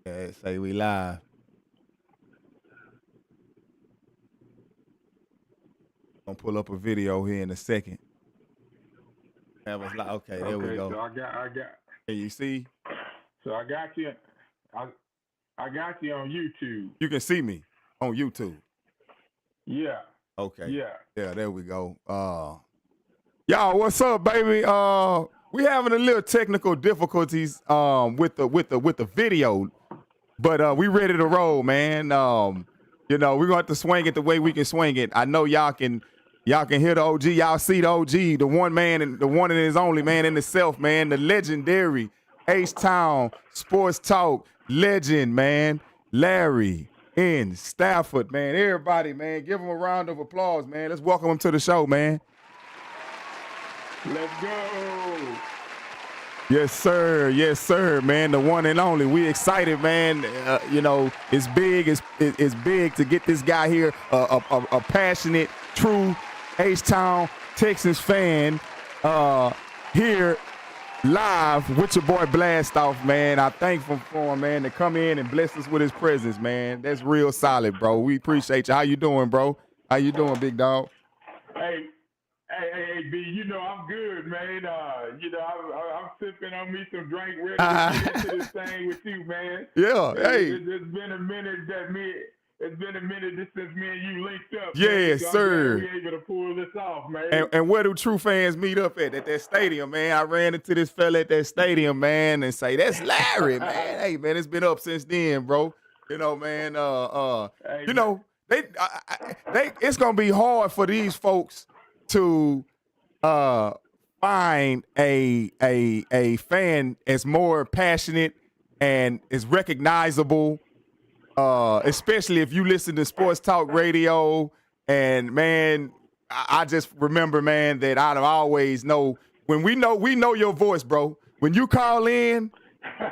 Yeah, say we live. Gonna pull up a video here in a second. Have us like, okay, there we Okay, go. so I got, Can you see? so I got you. I I got you on YouTube. You can see me on YouTube. Yeah, Okay. yeah. Yeah, there we go. Y'all, what's up, baby? We having a little technical difficulties with the video, but we ready to roll, man. We're gonna have to swing it the way we can swing it. I know y'all can hear the OG, y'all see the OG, the one man and the one and his only man in itself, man, the legendary H-Town Sports Talk legend, man, Larry-N-Stafford, man. Everybody, man, give him a round of applause, man. Let's welcome him to the show, man. Let's go. Yes, sir, man. The one and only. We excited, man. It's big. It's big to get this guy here, a passionate, true H-Town Texans fan, here live with your boy Blastoff, man. I thankful for him, man, to come in and bless us with his presence, man. That's real solid, bro. We appreciate you. How you doing, bro? How you doing, big dog? Hey, B. You know I'm good, man. I'm sipping on me some drink, ready to get into this thing with you, man. Yeah. Hey. It's been a minute It's been a minute since me and you linked up. Yes, so sir. We able to pull this off, man. And where do true fans meet up at that stadium, man? I ran into this fella at that stadium, man, and say, that's Larry, man. Hey, man, it's been up since then, bro. Man, Hey, it's gonna be hard for these folks to find a fan as more passionate and is recognizable, especially if you listen to sports talk radio. And man, I just remember, man, that I always know when we know your voice, bro. When you call in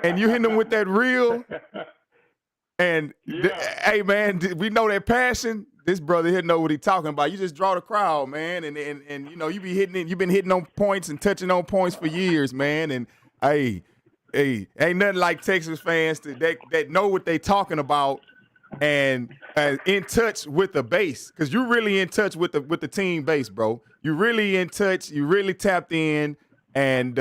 and you hit them with that real, and hey, man, we know that passion. This brother here know what he talking about. You just draw the crowd, man, and you've been hitting on points and touching on points for years, man. And hey, ain't nothing like Texas fans that know what they talking about and in touch with the base, because you're really in touch with the team base, bro. You really in touch. You really tapped in, and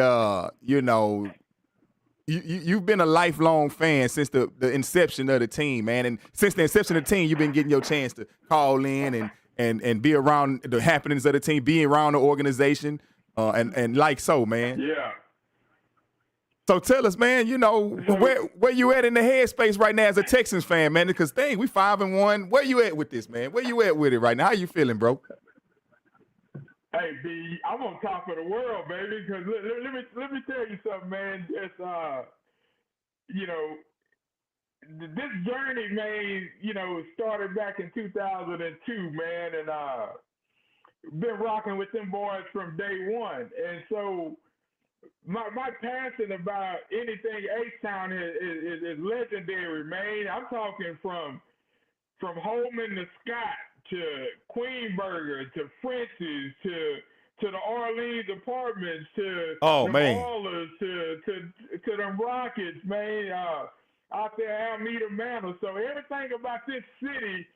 You've been a lifelong fan since the inception of the team, man. And since the inception of the team, you've been getting your chance to call in and be around the happenings of the team, be around the organization, and like so, man. Yeah. So tell us, man, where you at in the headspace right now as a Texans fan, man? Because we 5-1. Where you at with this, man? Where you at with it right now? How you feeling, bro? Hey, B, I'm on top of the world, baby. Because let me tell you something, man. It's this journey, man. Started back in 2002, man, and been rocking with them boys from day one. And so my passion about anything H-Town is legendary, man. I'm talking from Holman to Scott to Queen Burger to French's to the Orleans Apartments to the Ballers to the Rockets, man. Out there, Alameda Manor. So everything about this city,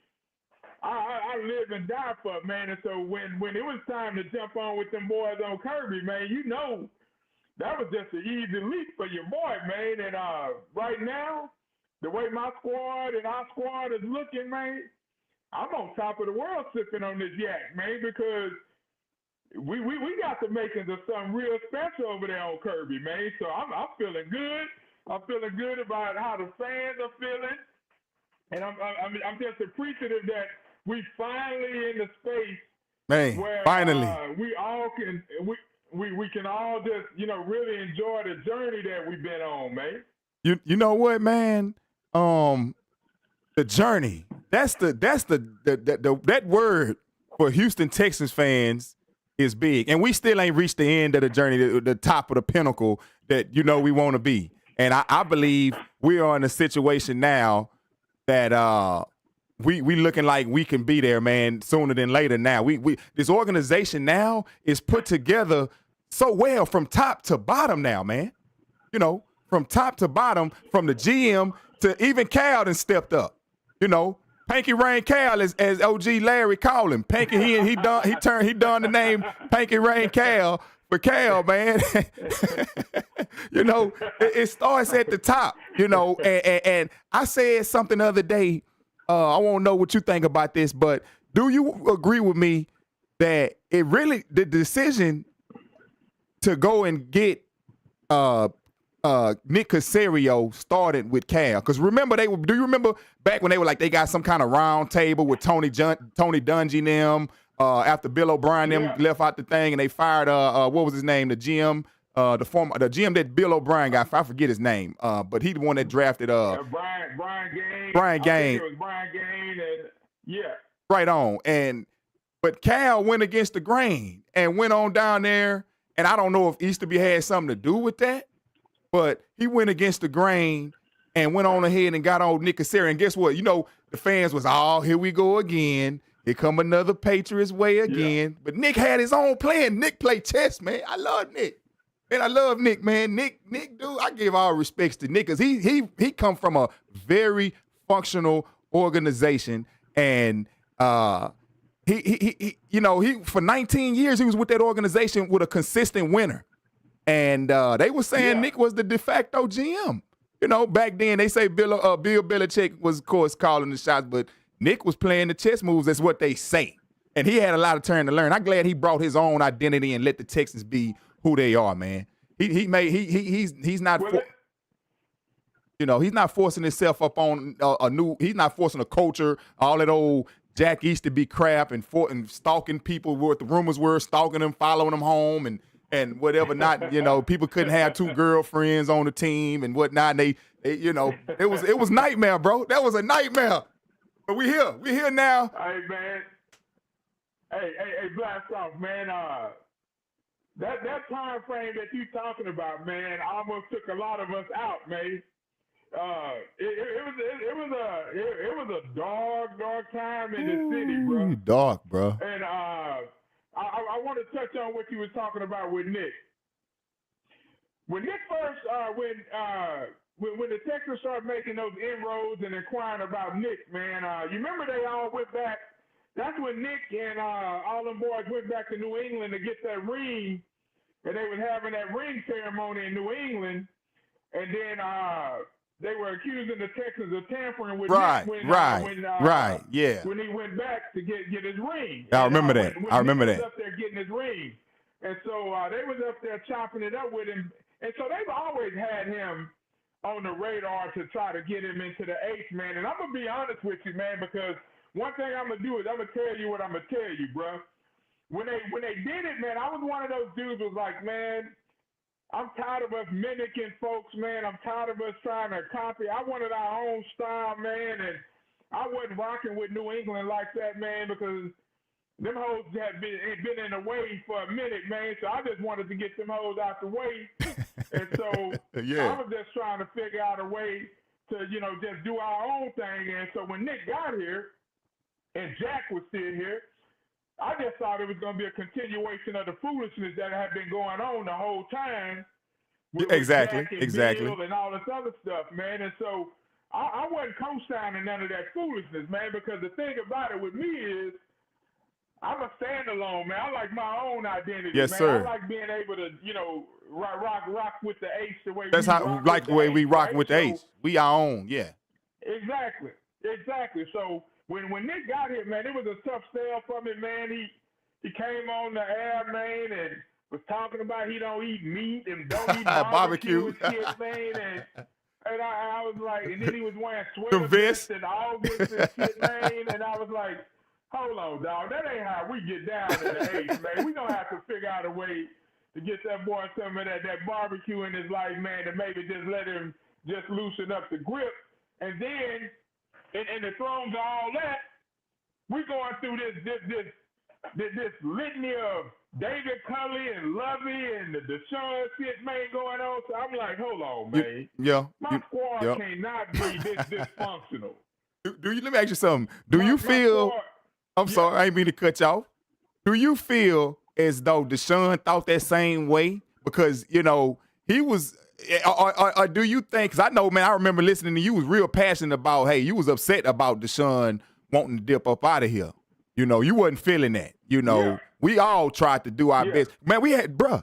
I live and die for, man. And so when it was time to jump on with them boys on Kirby, man, that was just an easy leap for your boy, man. And right now, the way my squad and our squad is looking, man, I'm on top of the world sipping on this yak, man, because we got the makings of something real special over there on Kirby, man. So I'm feeling good. I'm feeling good about how the fans are feeling, and I'm just appreciative that we finally in the space, man, where finally we all can we can all just really enjoy the journey that we've been on, man. You know what, man? The journey. That's that word for Houston Texans fans is big, and we still ain't reached the end of the journey, the top of the pinnacle that we want to be. And I believe we are in a situation now that we looking like we can be there, man, sooner than later. Now we this organization now is put together so well from top to bottom now, man. from top to bottom, from the GM to even Cal done stepped up. You know, Panky Rain Cal, as OG Larry called him. Panky, he done the name Panky Rain Cal for Cal, man. You know, it starts at the top, you know, and I said something the other day. I want to know what you think about this, but do you agree with me that it really, the decision to go and get Nick Caserio started with Cal? Because remember, do you remember back when they were like, they got some kind of round table with Tony Dungy and them after Bill O'Brien them left out the thing, and they fired what was his name, the GM, the GM that Bill O'Brien got. I forget his name, but he the one that drafted Brian Gaines. It was Brian Gaines, and right on. But Cal went against the grain and went on down there, and I don't know if Easterby had something to do with that, but he went against the grain and went on ahead and got on Nick Caserio. And guess what? You know, the fans was, oh, here we go again. Here come another Patriots way again. Yeah. But Nick had his own plan. Nick played chess, man. I love Nick. And I love Nick, man. Nick, dude, I give all respects to Nick because he come from a very functional organization. And he for 19 years, he was with that organization with a consistent winner. And they were saying Nick was the de facto GM. You know, back then they say Bill Belichick was, of course, calling the shots, but Nick was playing the chess moves. That's what they say. And he had a lot of turn to learn. I'm glad he brought his own identity and let the Texans be who they are, man. He's not he's not forcing himself up on he's not forcing a culture, all that old Jack Easterby crap and stalking people, what the rumors were, stalking them, following them home and whatever. Not, people couldn't have two girlfriends on the team and whatnot. And they it was nightmare, bro. That was a nightmare. But we here now. Hey, man. Hey, Blastoff, man. That time frame that you talking about, man, almost took a lot of us out, man. It was a dark time in the city, bro. Dark, bro. And I want to touch on what you were talking about with Nick. When Nick first, when the Texans started making those inroads and inquiring about Nick, man, you remember they all went back. That's when Nick and all them boys went back to New England to get that ring, and they was having that ring ceremony in New England, and then they were accusing the Texans of tampering with Nick when he went back to get his ring. I remember that. I remember that. Up there getting his ring, and so they was up there chopping it up with him, and so they've always had him on the radar to try to get him into the H, man. And I'm gonna be honest with you, man, because one thing I'm gonna do is I'm gonna tell you what I'm gonna tell you, bro. When they did it, man, I was one of those dudes who was like, man, I'm tired of us mimicking folks, man. I'm tired of us trying to copy. I wanted our own style, man, and I wasn't rocking with New England like that, man, because them hoes had been in the way for a minute, man. So I just wanted to get them hoes out the way. And so I was just trying to figure out a way to, just do our own thing. And so when Nick got here and Jack was still here, I just thought it was going to be a continuation of the foolishness that had been going on the whole time. Exactly. Bill and all this other stuff, man. And so I wasn't co-signing none of that foolishness, man, because the thing about it with me is I'm a standalone, man. I like my own identity, yes, man. Sir. I like being able to, rock with the H the way that's how like the way we rock with the H. We our own, yeah. Exactly. So when Nick got here, man, it was a tough sell for me, man. He came on the air, man, and was talking about he don't eat meat and don't eat barbecue and shit, man. And I was like, and then he was wearing sweater vests in August and shit, man. And I was like, hold on, dog. That ain't how we get down in the H, man. We gonna have to figure out a way to get that boy some of that barbecue in his life, man, to maybe just let him just loosen up the grip. And then, in the thrones of all that, we going through this litany of David Culley and Lovey and the Deshaun shit, man, going on. So I'm like, hold on, man. My squad cannot be this dysfunctional. Let me ask you something. Do you feel? I'm sorry, I ain't mean to cut you off. Do you feel as though Deshaun thought that same way? Because, he was or do you think? Because I know, man, I remember listening to you was real passionate about. Hey, you was upset about Deshaun wanting to dip up out of here. You know, you wasn't feeling that. You know, we all tried to do our best. Man, we had, bruh.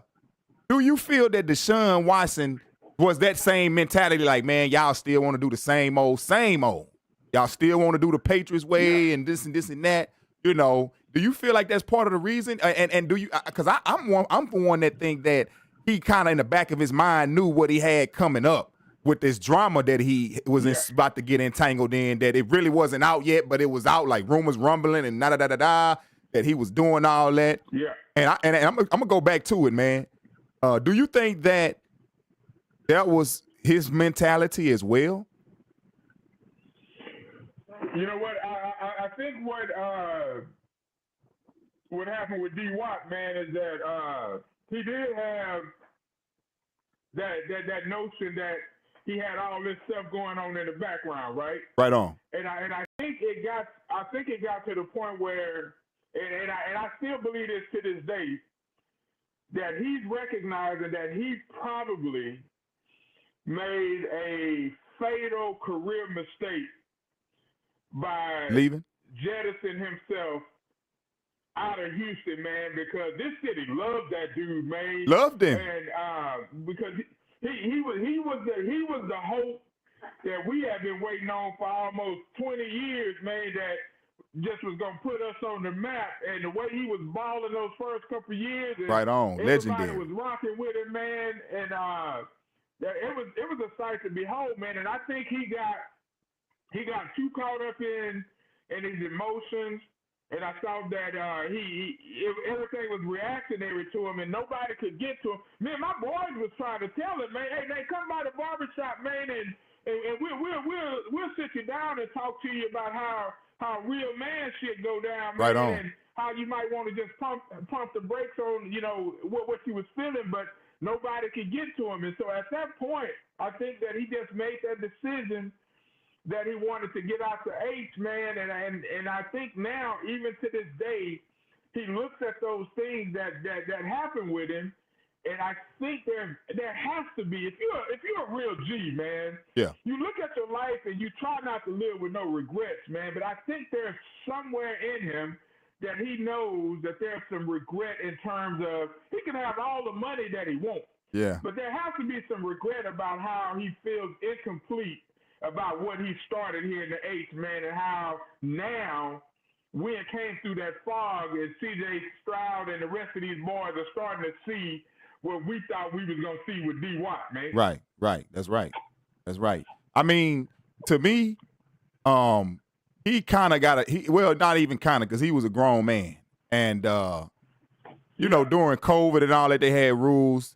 Do you feel that Deshaun Watson was that same mentality? Like, man, y'all still want to do the same old, same old. Y'all still want to do the Patriots way and this and this and that. You know, do you feel like that's part of the reason? And do you? Because I'm for one that think that he kind of in the back of his mind knew what he had coming up with this drama that he was about to get entangled in. That it really wasn't out yet, but it was out, like rumors rumbling and da. That he was doing all that. Yeah. And I'm gonna go back to it, man. Do you think that was his mentality as well? You know what? I think what happened with D. Watt, man, is that he did have that notion that he had all this stuff going on in the background, right? Right on. And I think it got to the point where, and I still believe this to this day, that he's recognizing that he probably made a fatal career mistake by leaving, jettisoning himself out of Houston, man, because this city loved that dude, man. Loved him, and because he was the hope that we have been waiting on for almost 20 years, man. That just was gonna put us on the map, and the way he was balling those first couple of years, and right on, legendary. Everybody was rocking with him, man, and it was a sight to behold, man. And I think he got too caught up in his emotions, and I thought that everything was reactionary to him, and nobody could get to him. Man, my boys was trying to tell him, man, hey, man, come by the barbershop, man, and we'll sit you down and talk to you about how real man shit go down, man, right on. And how you might want to just pump the brakes on, you know, what you was feeling, but nobody could get to him. And so at that point, I think that he just made that decision that he wanted to get out the H, man, and I think now, even to this day, he looks at those things that happened with him, and I think there has to be, if you're a real G, man, you look at your life and you try not to live with no regrets, man, but I think there's somewhere in him that he knows that there's some regret in terms of he can have all the money that he wants, but there has to be some regret about how he feels incomplete about what he started here in the H, man, and how now we came through that fog and C.J. Stroud and the rest of these boys are starting to see what we thought we was going to see with D. Watt, man. Right. That's right. I mean, to me, he kind of got not even kind of, because he was a grown man. And, you know, during COVID and all that, they had rules.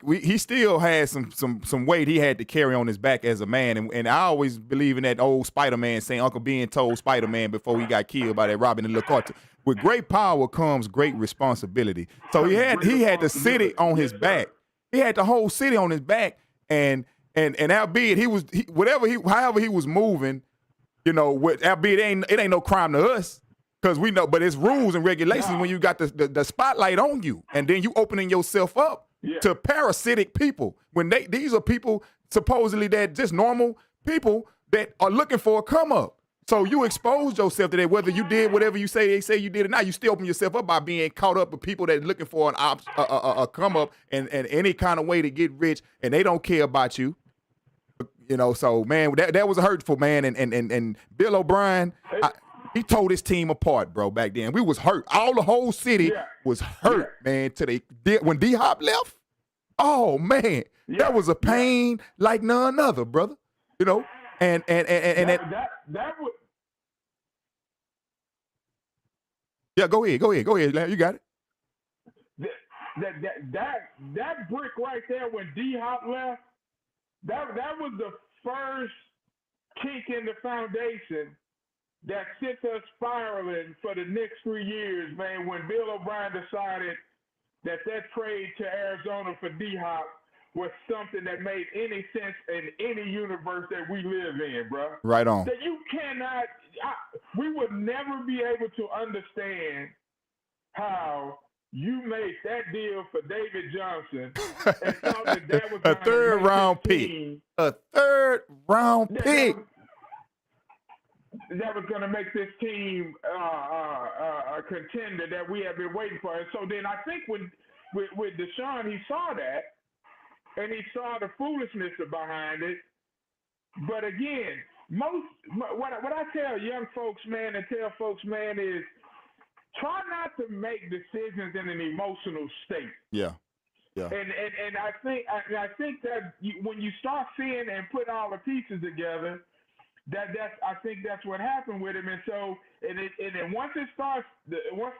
He still had some weight he had to carry on his back as a man, and I always believe in that old Spider-Man saying, Uncle Ben told Spider-Man before he got killed by that Robin and little cartoon. With great power comes great responsibility. So he had the city on his back. He had the whole city on his back, and albeit however he was moving, you know, albeit it ain't no crime to us. Because we know, but it's rules and regulations when you got the spotlight on you, and then you opening yourself up to parasitic people. When these are people supposedly that just normal people that are looking for a come up. So you exposed yourself to that, whether you did whatever they say you did or not. You still open yourself up by being caught up with people that are looking for a come up and any kind of way to get rich, and they don't care about you. You know, so man, that was hurtful, man. And Bill O'Brien, he tore his team apart, bro, back then. We was hurt. The whole city was hurt, man, when D-Hop left. Oh, man, that was a pain like none other, brother. You know, and that would. Yeah, go ahead, Larry. You got it. That brick right there when D-Hop left, that was the first kink in the foundation that sent us spiraling for the next 3 years, man, when Bill O'Brien decided that trade to Arizona for D-Hop was something that made any sense in any universe that we live in, bro. Right on. That you cannot, we would never be able to understand how you made that deal for David Johnson and thought that was A going to third make round this pick. team. A third round pick. That was going to make this team a contender that we have been waiting for. And so then I think with Deshaun, he saw that, and he saw the foolishness behind it. But again, what I tell young folks, man, and tell folks, man, is try not to make decisions in an emotional state. Yeah. Yeah. And I think that when you start seeing and put all the pieces together, I think that's what happened with him. And so and then once the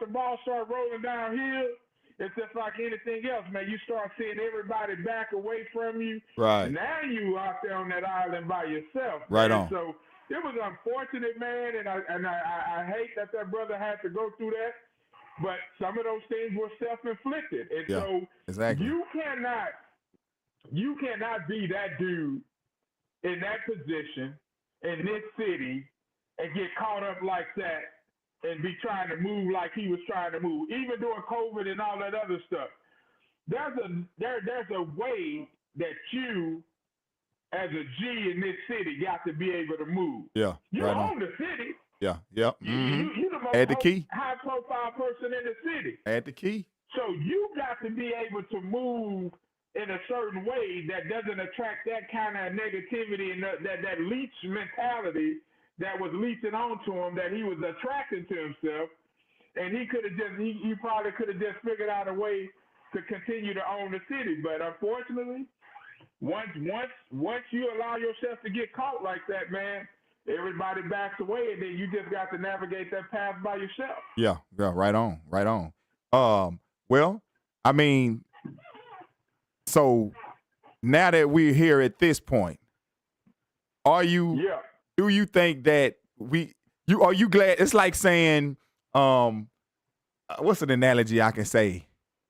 ball starts rolling downhill, it's just like anything else, man. You start seeing everybody back away from you. Right. Now you out there on that island by yourself. Right man. on. So it was unfortunate, man, and I hate that brother had to go through that. But some of those things were self-inflicted, and so exactly. you cannot be that dude in that position in this city and get caught up like that and be trying to move like he was trying to move, even during COVID and all that other stuff. There's a way that you, as a G in this city, got to be able to move. Yeah, you right own on. the city. Yeah, yep. You the Had the key. high-profile person in the city. Had the key. So you got to be able to move in a certain way that doesn't attract that kind of negativity and that leech mentality that was leeching onto him, that he was attracting to himself. And he probably could have just figured out a way to continue to own the city. But unfortunately, once you allow yourself to get caught like that, man, everybody backs away, and then you just got to navigate that path by yourself. Yeah, right on. Well, I mean, so now that we're here at this point, do you think that are you glad? It's like saying, what's an analogy I can say?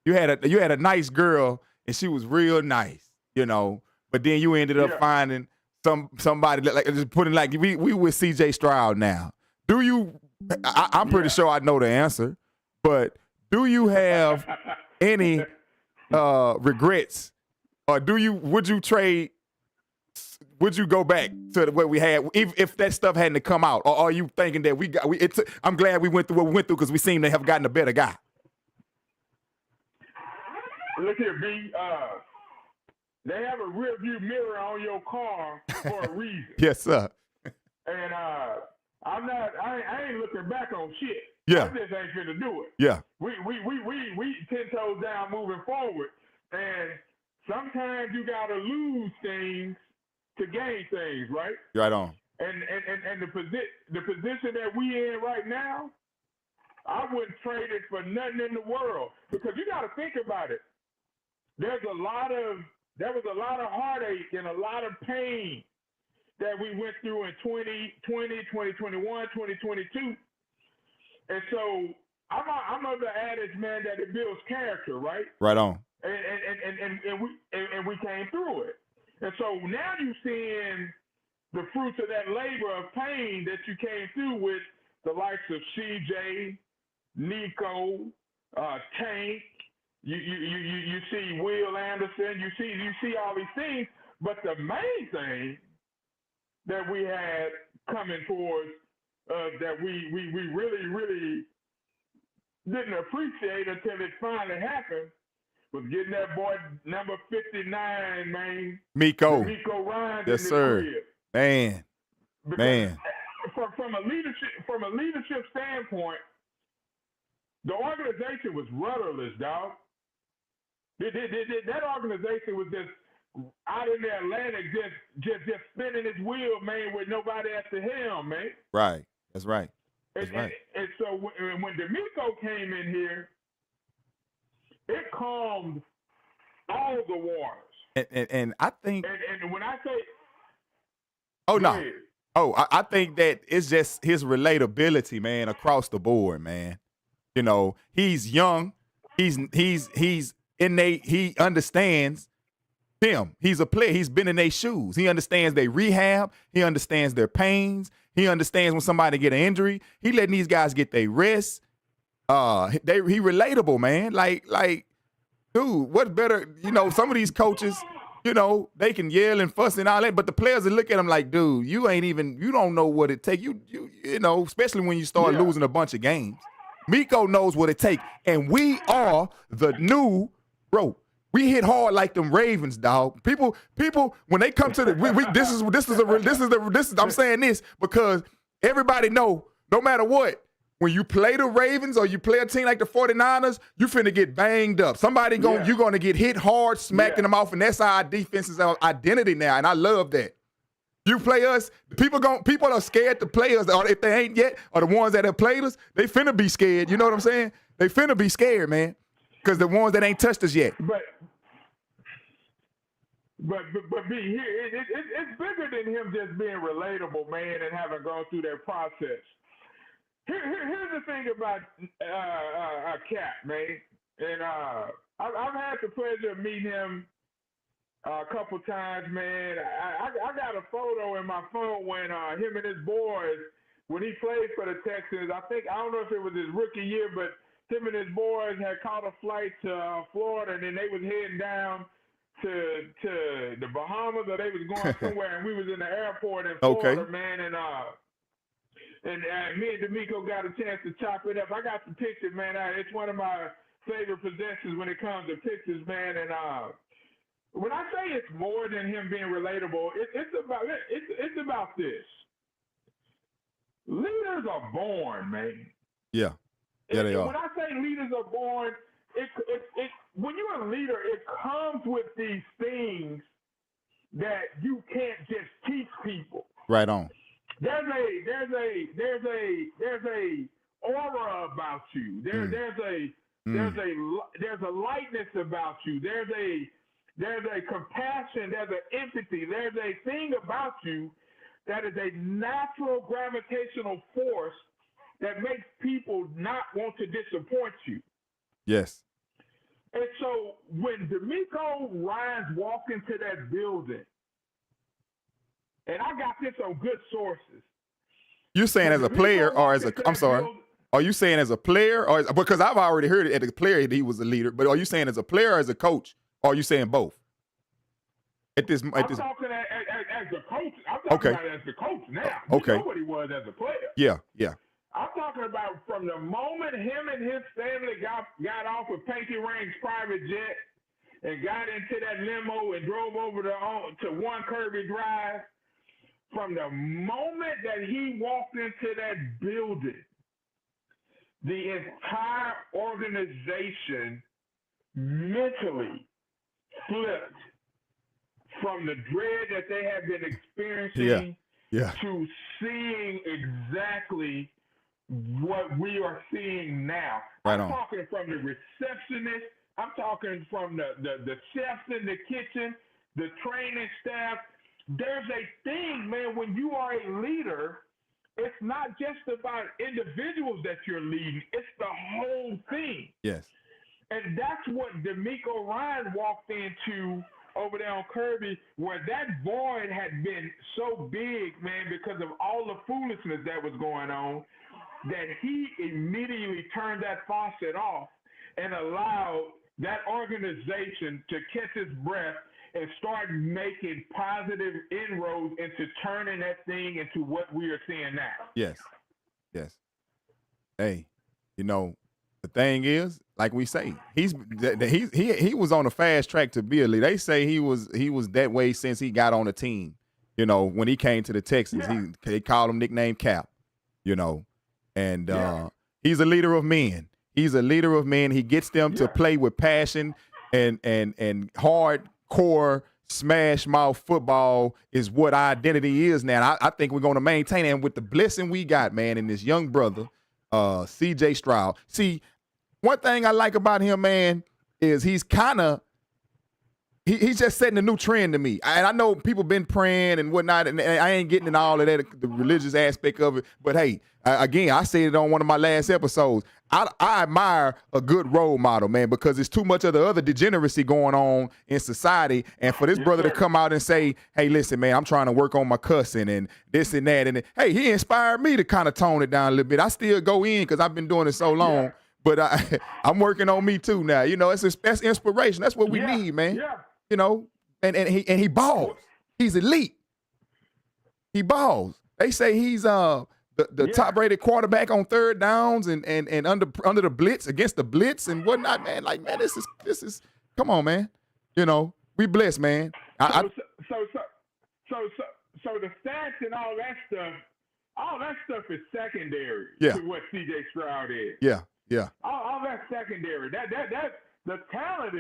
You had a nice girl and she was real nice, but then you ended up finding somebody like just putting like we with CJ Stroud now. Do you? I'm pretty sure I know the answer, but do you have any regrets, or would you trade? Would you go back to what we had if that stuff hadn't come out, or are you thinking that I'm glad we went through what we went through because we seem to have gotten a better guy? Look here, B. They have a rear view mirror on your car for a reason. Yes, sir. And I ain't looking back on shit. Yeah. I just ain't finna do it. Yeah. We 10 toes down moving forward. And sometimes you gotta lose things to gain things, right? Right on. And the position that we in right now, I wouldn't trade it for nothing in the world. Because you gotta think about it. There was a lot of heartache and a lot of pain that we went through in 2020, 2021, 2022. And so I'm of the adage, man, that it builds character, right? Right on. And we came through it. And so now you're seeing the fruits of that labor of pain that you came through with the likes of CJ, Nico, Tank. You see Will Anderson. You see all these things. But the main thing that we had coming towards that we really, really didn't appreciate until it finally happened was getting that boy number 59, man. Miko Ryan. Yes, sir. Crib. Man. From a leadership standpoint, the organization was rudderless, dog. That organization was just out in the Atlantic, just spinning its wheel, man, with nobody at the helm, man. Right. That's right. And so when D'Amico came in here, it calmed all the waters. And I think. And when I say. Oh no. Ahead. Oh, I think that it's just his relatability, man, across the board, man. He's young. He's innate. He understands them. He's a player. He's been in their shoes. He understands their rehab. He understands their pains. He understands when somebody get an injury. He letting these guys get their rest. he relatable, man. Like, dude, what's better? Some of these coaches, they can yell and fuss and all that, but the players will look at him like, dude, you don't know what it takes. Especially when you start losing a bunch of games. Miko knows what it takes, and we are the new bro. We hit hard like them Ravens, dog. People, when they come to I'm saying this because everybody know, no matter what, when you play the Ravens or you play a team like the 49ers, you finna get banged up. You're gonna get hit hard, smacking them off, and that's our defense's identity now, and I love that. You play us, people are scared to play us, or if they ain't yet, or the ones that have played us, they finna be scared. You know what I'm saying? They finna be scared, man, because the ones that ain't touched us yet. But B, here it's bigger than him just being relatable, man, and having gone through that process. Here's the thing about Cap, man, and I've had the pleasure of meeting him a couple times, man. I got a photo in my phone when him and his boys, when he played for the Texans, I don't know if it was his rookie year, but him and his boys had caught a flight to Florida, and then they was heading down to the Bahamas, or they was going somewhere, and we was in the airport in Florida, man, and me and D'Amico got a chance to chop it up. I got some pictures, man. It's one of my favorite possessions when it comes to pictures, man, and when I say it's more than him being relatable, it's about this. Leaders are born, man. Yeah, they are. When I say leaders are born, when you're a leader, it comes with these things that you can't just teach people. Right on. There's a aura about you. There's a lightness about you. There's a compassion, there's an empathy, there's a thing about you that is a natural gravitational force that makes people not want to disappoint you. Yes. And so when D'Amico Ryans walked into that building, and I got this on good sources. You saying as a player or as a – I'm sorry. Are you saying as a player or – because I've already heard it as a player he was a leader, but are you saying as a player or as a coach? Or are you saying both? I'm talking as a coach. I'm talking about as the coach now. Okay. You know what he was as a player. Yeah. I'm talking about from the moment him and his family got off of Pinky Ring's private jet and got into that limo and drove over to 1 Kirby Drive, from the moment that he walked into that building, the entire organization mentally flipped from the dread that they have been experiencing to seeing exactly what we are seeing now. Right I'm talking from the receptionist. I'm talking from the chefs in the kitchen, the training staff. There's a thing, man, when you are a leader, it's not just about individuals that you're leading. It's the whole thing. Yes. And that's what D'Amico Ryan walked into over there on Kirby, where that void had been so big, man, because of all the foolishness that was going on, that he immediately turned that faucet off and allowed that organization to catch its breath and start making positive inroads into turning that thing into what we are seeing now. Yes. Hey, the thing is, like we say, he was on a fast track to be a leader. They say he was that way since he got on the team. When he came to the Texans, they called him nickname Cap. And he's a leader of men. He's a leader of men. He gets them to play with passion and hardcore smash mouth football is what our identity is now. I think we're going to maintain it. And with the blessing we got, man, in this young brother, C.J. Stroud. See, one thing I like about him, man, is he's kind of he's just setting a new trend to me. And I know people been praying and whatnot, and I ain't getting into all of that, the religious aspect of it. But, hey, again, I said it on one of my last episodes. I admire a good role model, man, because there's too much of the other degeneracy going on in society. And for this brother to come out and say, hey, listen, man, I'm trying to work on my cussing and this and that. And, hey, he inspired me to kind of tone it down a little bit. I still go in because I've been doing it so long. But I'm working on me too now. You know, that's inspiration. That's what we need, man. Yeah. You know, and he balls. He's elite. He balls. They say he's the top rated quarterback on third downs and under the blitz, against the blitz and whatnot, man. Like, man, this is come on, man. You know, we blessed, man. So the stats and all that stuff is secondary to what CJ Stroud is. Yeah. All that's secondary. That the talent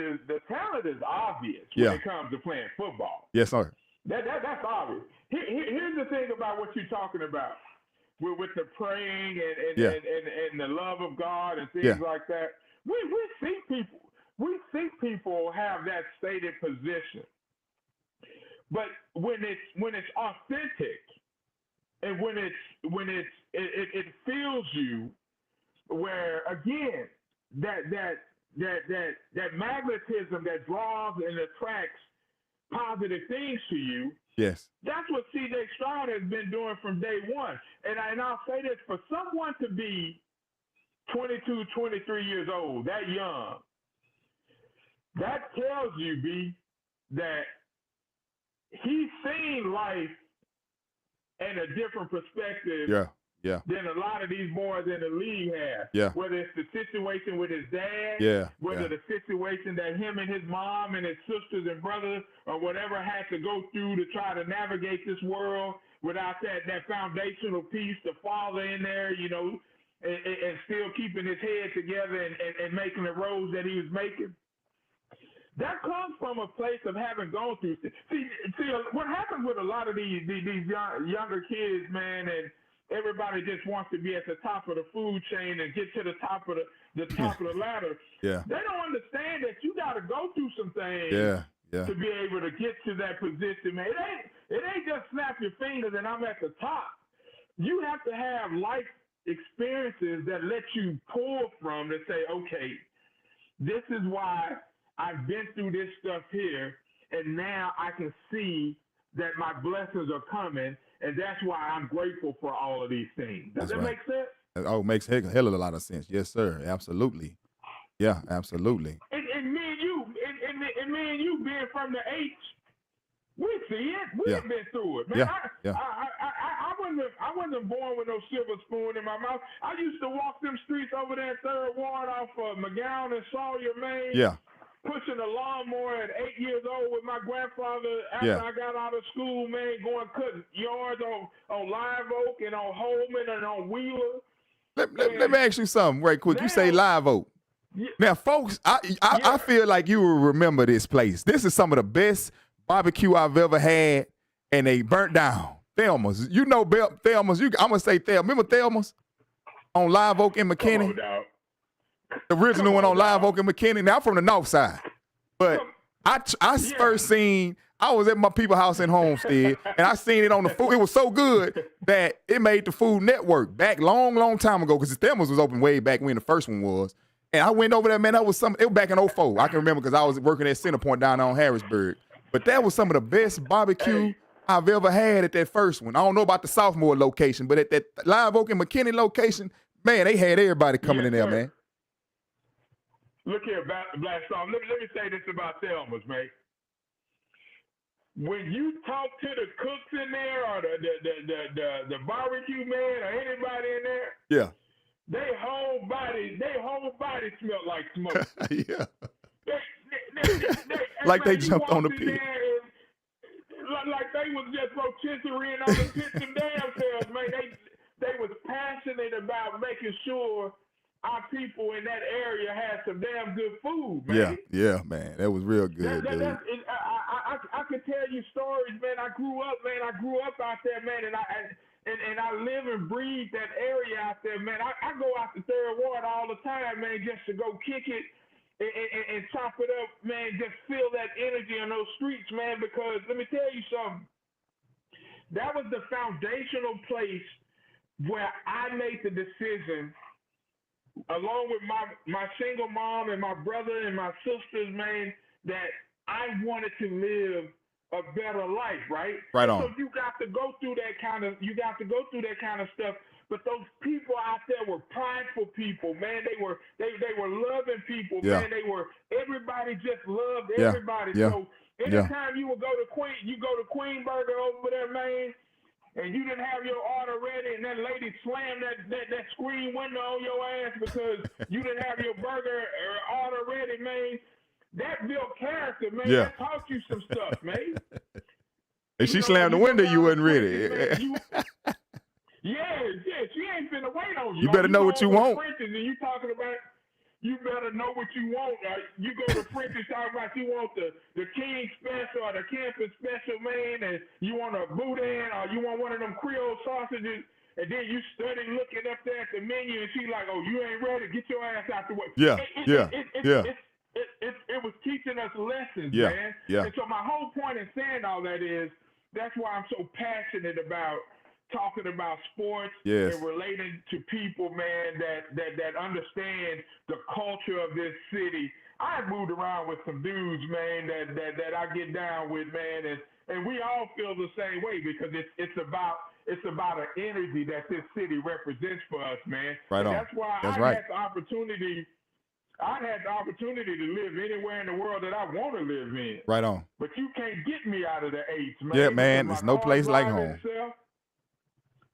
is obvious when it comes to playing football. Yes, sir. That's obvious. Here's the thing about what you're talking about with the praying and the love of God and things like that. We see people have that stated position, but when it's authentic and when it fills you, where again that magnetism that draws and attracts positive things to you. Yes. That's what CJ Stroud has been doing from day one. And I'll say this, for someone to be 22, 23 years old, that young, that tells you, B, that he's seen life in a different perspective than a lot of these boys in the league have. Yeah. Whether it's the situation with his dad, whether the situation that him and his mom and his sisters and brothers or whatever had to go through to try to navigate this world without that foundational piece, the father in there, you know, and still keeping his head together and making the roads that he was making. That comes from a place of having gone through. See, what happens with a lot of these younger kids, man, and everybody just wants to be at the top of the food chain and get to the top of the top of the ladder. Yeah. They don't understand that you got to go through some things to be able to get to that position, man. It ain't just snap your fingers and I'm at the top. You have to have life experiences that let you pull from to say, okay, this is why I've been through this stuff here, and now I can see that my blessings are coming, and that's why I'm grateful for all of these things. Does that make sense? Oh, it makes a hell of a lot of sense. Yes, sir. Absolutely. Yeah, absolutely. And me and you being from the H, we see it. We have been through it, man. I wasn't born with no silver spoon in my mouth. I used to walk them streets over there in Third Ward off of McGowan and Sawyer, Maine. Yeah. Pushing a lawnmower at 8 years old with my grandfather after I got out of school, man, going cutting yards on Live Oak and on Holman and on Wheeler. Let me ask you something right quick. You say Live Oak. Yeah. Now, folks, I feel like you will remember this place. This is some of the best barbecue I've ever had, and they burnt down. Thelma's. You know Thelma's. I'm going to say Thelma. Remember Thelma's on Live Oak in McKinney? The original one on Live Oak and McKinney. Now, I'm from the north side. But I first seen, I was at my people's house in Homestead, and I seen it on the food. It was so good that it made the Food Network back long time ago, because Thelma's was open way back when the first one was. And I went over there, man, it was back in 2004. I can remember because I was working at Centerpoint down on Harrisburg. But that was some of the best barbecue I've ever had at that first one. I don't know about the sophomore location, but at that Live Oak and McKinney location, man, they had everybody coming in there, man. Look here, Blastoff. Let me say this about Thelma's, man. When you talk to the cooks in there or the barbecue man or anybody in there, they whole body smelled like smoke. Like they jumped on the pit. Like they was just rotisserie and all the pits and damn selves, man. They was passionate about making sure our people in that area had some damn good food, man. Yeah, man. That was real good, dude. I could tell you stories, man. I grew up out there, man, and I live and breathe that area out there, man. I go out to Third Ward all the time, man, just to go kick it and chop it up, man, just feel that energy on those streets, man, because let me tell you something. That was the foundational place where I made the decision, along with my single mom and my brother and my sisters, man, that I wanted to live a better life, right? Right on. So you got to go through through that kind of stuff. But those people out there were prideful people, man. They were loving people, Yeah. man. Everybody just loved Yeah. everybody. Yeah. So anytime you would go to Queen Burger over there, man, and you didn't have your order ready, and that lady slammed that screen window on your ass because you didn't have your burger order ready, man. That built character, man. Yeah. That taught you some stuff, man. And she slammed the window, you wasn't ready. Yeah, she ain't finna wait on you. You better know what you want. French's and you talking about, you better know what you want. You go to French's talking about you want the king special or the campus special, man, and you want a boudin or you want one of them Creole sausages, and then you study looking up there at the menu, and she like, oh, you ain't ready, get your ass out the way. It was teaching us lessons, man. Yeah. And so my whole point in saying all that is, that's why I'm so passionate about talking about sports and relating to people, man, that understand the culture of this city. I moved around with some dudes, man, that I get down with, man, and we all feel the same way because it's about an energy that this city represents for us, man. Right on. That's why I had the opportunity to live anywhere in the world that I want to live in. Right on. But you can't get me out of the H, man. Yeah, man. There's no place like home.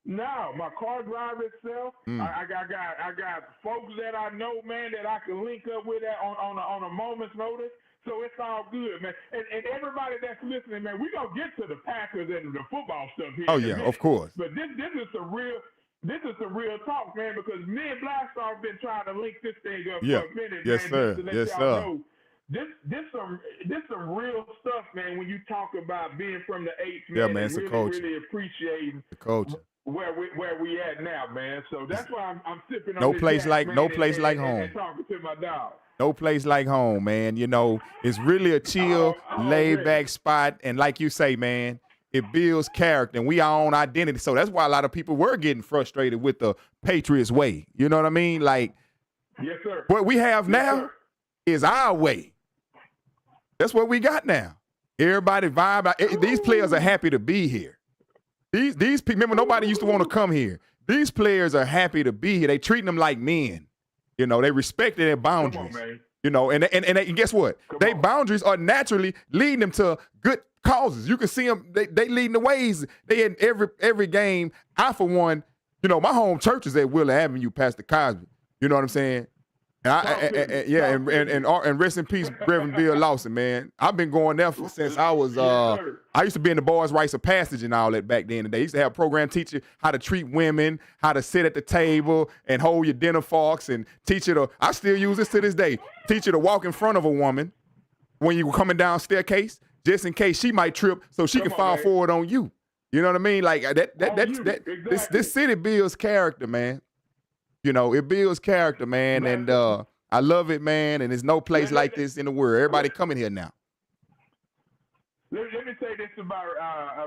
No, my car drives itself. I got folks that I know, man, that I can link up with on a moment's notice. So it's all good, man. And everybody that's listening, man, we're going to get to the Packers and the football stuff here. Oh, yeah, of course. But this is a real talk, man, because me and Blastoff been trying to link this thing up for a minute, yes, man. Sir. Just to let yes, y'all sir. know. This some real stuff, man, when you talk about being from the H, man, yeah, man, it's and really appreciating the culture. Where we at now, man. So that's why I'm sipping on no this place jack, like man, no place like home. And talking to my dog. No place like home, man. You know, it's really a chill, laid-back spot. And like you say, man, it builds character. And we our own identity. So that's why a lot of people were getting frustrated with the Patriots way. You know what I mean? Like, yes, sir. What we have now is our way. That's what we got now. Everybody vibe. These players are happy to be here. These people, remember, nobody used to want to come here. These players are happy to be here. They treating them like men. You know, they respect their boundaries. Come on, man. You know, and guess what? Their boundaries are naturally leading them to good causes. You can see them. They leading the ways. They in every game. I, for one, you know, my home church is at Willa Avenue, Pastor Cosby. You know what I'm saying? And rest in peace, Reverend Bill Lawson, man. I've been going there since I was I used to be in the boys' rites of passage and all that back then. They used to have a program teach you how to treat women, how to sit at the table and hold your dinner forks, and teach you to, I still use this to this day, teach you to walk in front of a woman when you were coming down staircase, just in case she might trip so she can fall forward on you. You know what I mean? Like this city builds character, man. You know, it builds character, man, and I love it, man, and there's no place like this in the world. Everybody coming here now. Let me say this about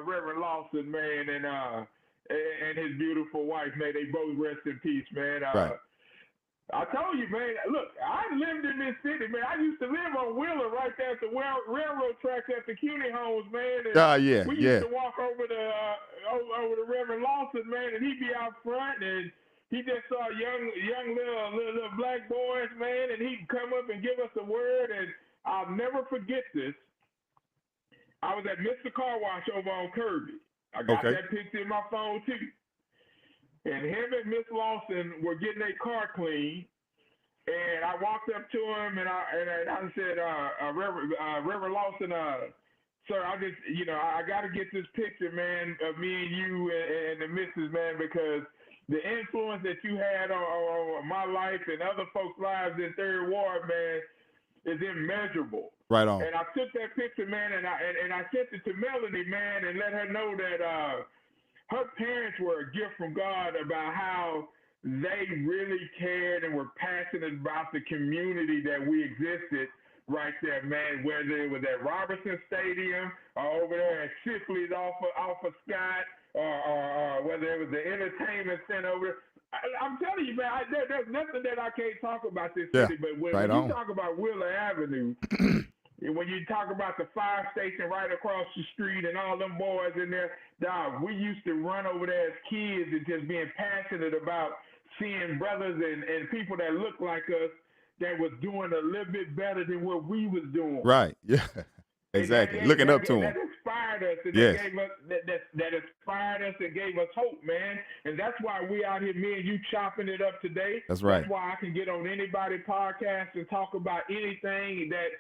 Reverend Lawson, man, and his beautiful wife, man. They both rest in peace, man. Right. I told you, man, look, I lived in this city, man. I used to live on Wheeler right there at the railroad tracks at the CUNY homes, man. And we used to walk over to Reverend Lawson, man, and he'd be out front, and he just saw young little black boys, man, and he'd come up and give us a word, and I'll never forget this. I was at Mr. Car Wash over on Kirby. I got that picture in my phone, too. And him and Miss Lawson were getting their car clean, and I walked up to him, and I said, Reverend Lawson, sir, I got to get this picture, man, of me and you and the missus, man, because the influence that you had on my life and other folks' lives in Third Ward, man, is immeasurable. Right on. And I took that picture, man, and I sent it to Melanie, man, and let her know that her parents were a gift from God about how they really cared and were passionate about the community that we existed right there, man, whether it was at Robertson Stadium or over there at Shipley's off of Scott, or whether it was the entertainment center over there. I'm telling you, man, there's nothing that I can't talk about this city, but when you talk about Wheeler Avenue, when you talk about the fire station right across the street and all them boys in there, dog, we used to run over there as kids and just being passionate about seeing brothers and people that look like us that was doing a little bit better than what we was doing. Right. Yeah. Exactly. Looking up to them. That inspired us, and yes. that gave us that inspired us and gave us hope, man. And that's why we out here, me and you, chopping it up today. That's right. That's why I can get on anybody's podcast and talk about anything that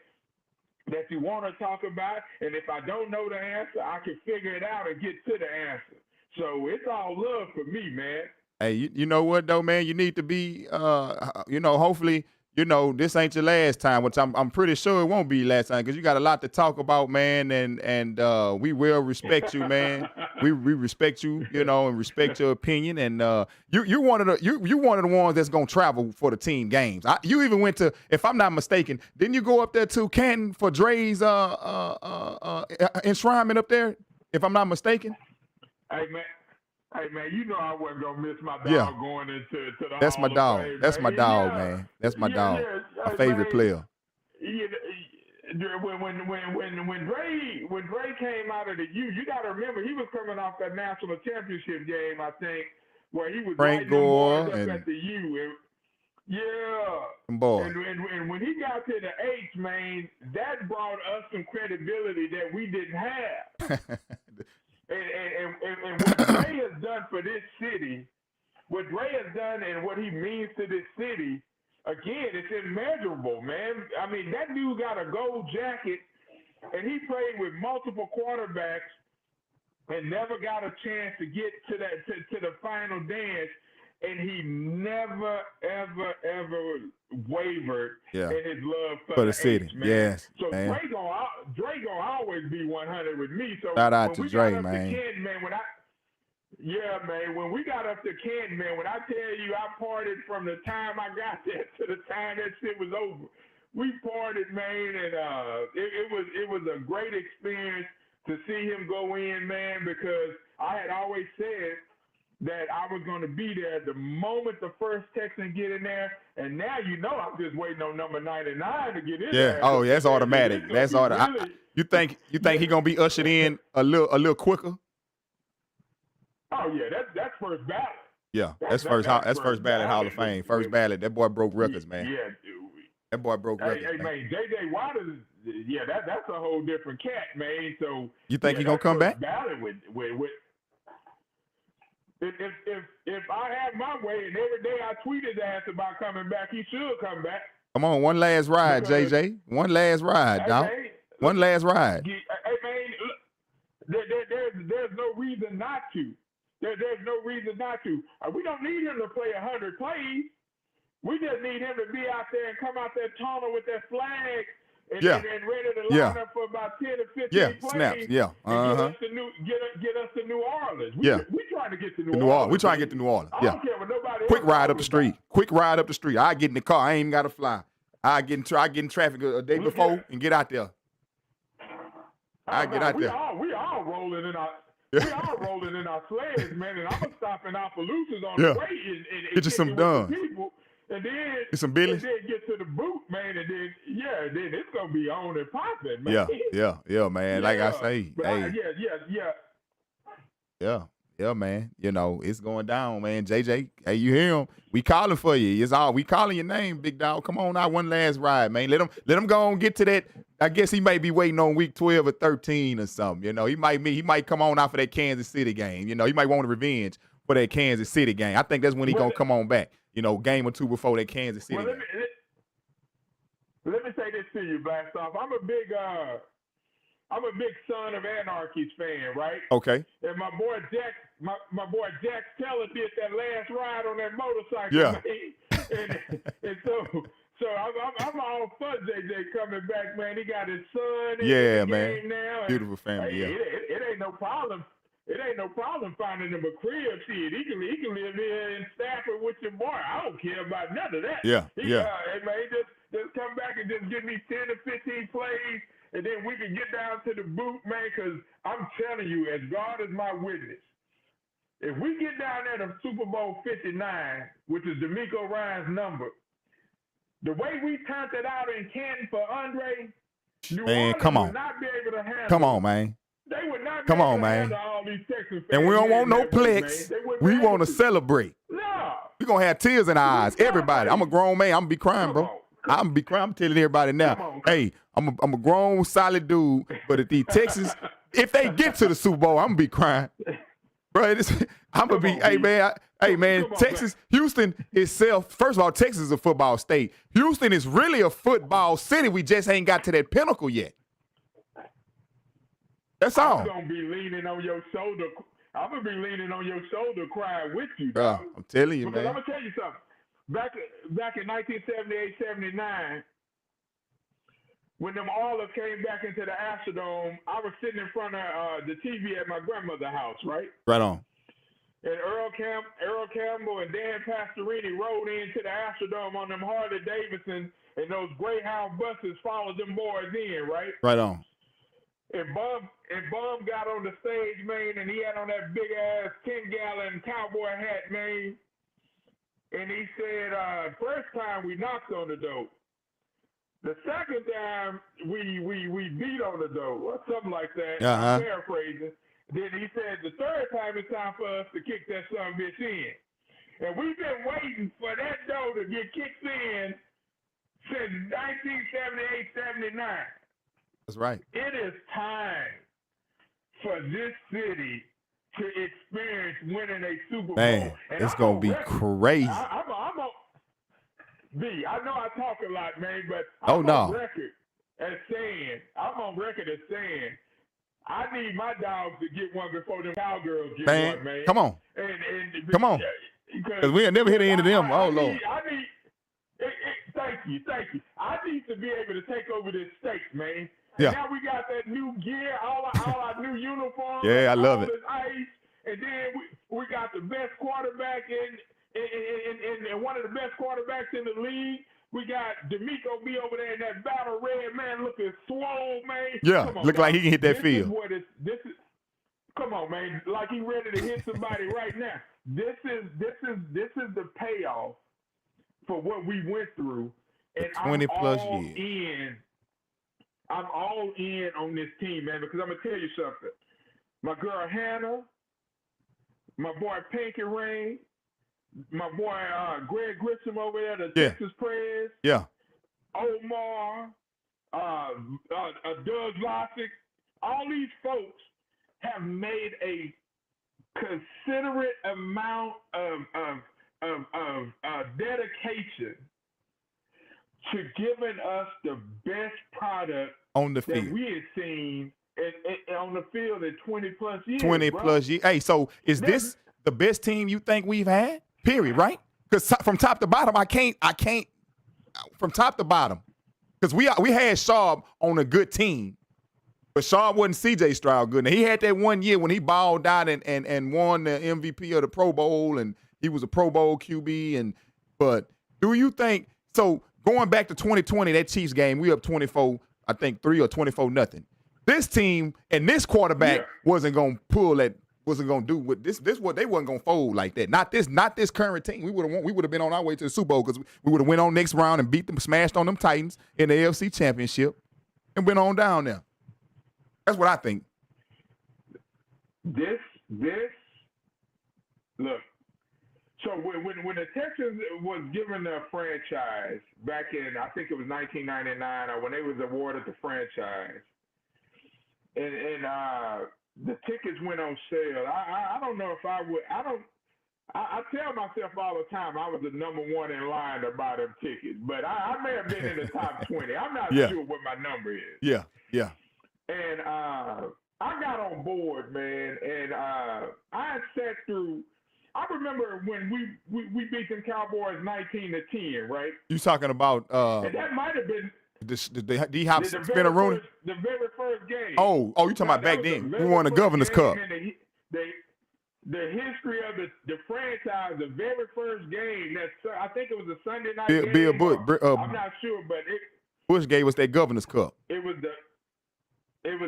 you want to talk about. And if I don't know the answer, I can figure it out and get to the answer. So it's all love for me, man. Hey, you know what though, man? You need to be, hopefully, this ain't your last time, which I'm pretty sure it won't be last time because you got a lot to talk about, man. And we will respect you, man. we respect you, and respect your opinion. And you're one of the ones that's gonna travel for the team games. You even went to, if I'm not mistaken, didn't you go up there to Canton for Dre's enshrinement up there? If I'm not mistaken. Hey man, you know I wasn't gonna miss my dog going into the That's Hall my dog. of Fame, That's my dog, yeah. man. That's my dog. Yeah. My favorite player. When Dre came out of the U, you got to remember he was coming off that national championship game, I think, where he was Frank lighting Gore them boys up and at the U. Yeah. Boy. And when he got to the H, man, that brought us some credibility that we didn't have. And what Dre has done for this city, what Dre has done and what he means to this city, again, it's immeasurable, man. I mean, that dude got a gold jacket, and he played with multiple quarterbacks and never got a chance to get to the final dance. And he never, ever wavered in his love for the city. H, man. Yes, so man. Dre gonna always be 100 with me. So shout out to when we Dre, got up man. to Canton, man, when we got up to Canton, man, when I tell you I partied from the time I got there to the time that shit was over, we partied, man, and it was a great experience to see him go in, man, because I had always said that I was going to be there the moment the first Texan get in there, and now I'm just waiting on number 99 to get in there. Yeah, oh, yeah, that's automatic. That's automatic. You think he gonna be ushered in a little quicker? Oh yeah, that's first ballot. Yeah, that's first ballot Hall of Fame. First ballot. That boy broke records, man. Yeah, that boy broke records. Hey, man, J.J. Watt that's a whole different cat, man. So you think he gonna come back? Ballot with If I had my way and every day I tweet his ass about coming back, he should come back. Come on, one last ride, JJ. One last ride, dog. One last ride. Hey, man, there's no reason not to. There's no reason not to. We don't need him to play 100 plays. We just need him to be out there and come out that tunnel with that flag and ready to line up for about 10 or 15 plays. Snaps. Yeah. And get us to New Orleans. We trying to get to New Orleans. We trying to get to New Orleans. I don't care what nobody Quick ride up the street. Quick ride up the street. I get in the car. I ain't even got to fly. I get in traffic a day before and get out there. I get out there. We all rolling in our. We all rolling in our sleds, man, and I'm gonna stop in Appaloosas on the way and get you some done. People, and then get some business. And then get to the boot, man, and then it's gonna be on and popping, man. Yeah, man. Like I say, Yeah, man. It's going down, man. JJ, hey, you hear him? We calling for you. We calling your name, big dog. Come on out, one last ride, man. Let him go and get to that. I guess he may be waiting on week 12 or 13 or something. He might come on out for that Kansas City game. He might want a revenge for that Kansas City game. I think that's when he gonna come on back. Game or two before that Kansas City game. Let me say this to you, Blastoff. I'm a big Son of Anarchy's fan, right? Okay. And my boy Jack Teller did that last ride on that motorcycle. Yeah. And so I'm all for JJ coming back, man. He got his son in the game now. Beautiful family. It ain't no problem. It ain't no problem finding him a crib. Shit, he can live here in Stafford with your boy. I don't care about none of that. Hey man, just come back and just give me 10 or 15 plays. And then we can get down to the boot, man, because I'm telling you, as God is my witness, if we get down there to Super Bowl 59, which is DeMeco Ryans' number, the way we turned it out in Canton for Andre, New Man, Orleans come would on. not be able to handle. Come on, man. They would not be Come able on, to man. handle all these Texas fans. And we don't want no that way, plex. man. They wouldn't We be want to able celebrate. No. We going to have tears in our eyes. Everybody. I'm a grown man. I'm going to be crying, Come bro. on. I'm going to be crying. I'm telling everybody now. Come on. Hey, I'm a grown, solid dude. But if the Texans, if they get to the Super Bowl, I'm going to be crying. Bro, I'm going to be, hey, man. Texas, Houston itself, first of all, Texas is a football state. Houston is really a football city. We just ain't got to that pinnacle yet. That's all. I'm going to be leaning on your shoulder. I'm going to be leaning on your shoulder crying with you, dog. I'm telling you, because man. I'm going to tell you something. Back in 1978, 79, when them Oilers came back into the Astrodome, I was sitting in front of the TV at my grandmother's house, right? Right on. And Earl Campbell and Dan Pastorini rode into the Astrodome on them Harley Davidson, and those Greyhound buses followed them boys in, right? Right on. And Bum got on the stage, man, and he had on that big ass 10-gallon cowboy hat, man. And he said, first time we knocked on the door. The second time we beat on the door, or something like that. I'm paraphrasing. Then he said the third time it's time for us to kick that son of a bitch in. And we've been waiting for that door to get kicked in since 1978, 79. That's right. It is time for this city to experience winning a Super Bowl. Man, and it's going to be crazy. I know I talk a lot, man, but I'm on record as saying, I need my dogs to get one before them cowgirls get one, man. Come on. Come on. Because we'll never hit the end of them. Lord. Thank you. I need to be able to take over this state, man. Yeah. Now we got that new gear, all our new uniforms. Yeah, I love it. Ice, and then we got the best quarterback and one of the best quarterbacks in the league. We got D'Amico be over there in that battle red, man, looking swole, man. Yeah, look like he can hit that field. Come on, man, like he ready to hit somebody right now. This is the payoff for what we went through, and 20 plus years. I'm all in on this team, man, because I'm gonna tell you something. My girl Hannah, my boy Pinky Rain, my boy Greg Grissom over there, the Texas Prez. Yeah. Omar, Doug Lossick, all these folks have made a considerate amount of dedication to giving us the best product on the field that we had seen on the field in 20 plus years. 20 plus years. Hey, so is this the best team you think we've had? Period, right? Because from top to bottom, I can't from top to bottom. Because we had Sharp on a good team, but Sharp wasn't C.J. Stroud good. Now, he had that one year when he balled out and won the MVP of the Pro Bowl, and he was a Pro Bowl QB. But do you think so? Going back to 2020, that Chiefs game, we up 24, I think 3 or 24-0. This team and this quarterback wasn't gonna pull that. Wasn't gonna do what this what they wasn't gonna fold like that. Not this current team. We would have been on our way to the Super Bowl because we would have went on next round and beat them, smashed on them Titans in the AFC Championship, and went on down there. That's what I think. This look. So when the Texans was given the franchise back in, I think it was 1999, or when they was awarded the franchise, and the tickets went on sale. I don't know if I would. I tell myself all the time I was the number one in line to buy them tickets, but I may have been in the top 20. I'm not sure what my number is. Yeah. And I got on board, man, and I had sat through. I remember when we beat them Cowboys 19-10, right? You talking about? And that might have been. The D-Hop Spinner Rooney? The very first game. Oh, you talking about back then. We won the Governor's Cup. The history of the franchise, the very first game, I think it was a Sunday night game. Bill Bush. I'm not sure, but Bush gave us that Governor's Cup. It was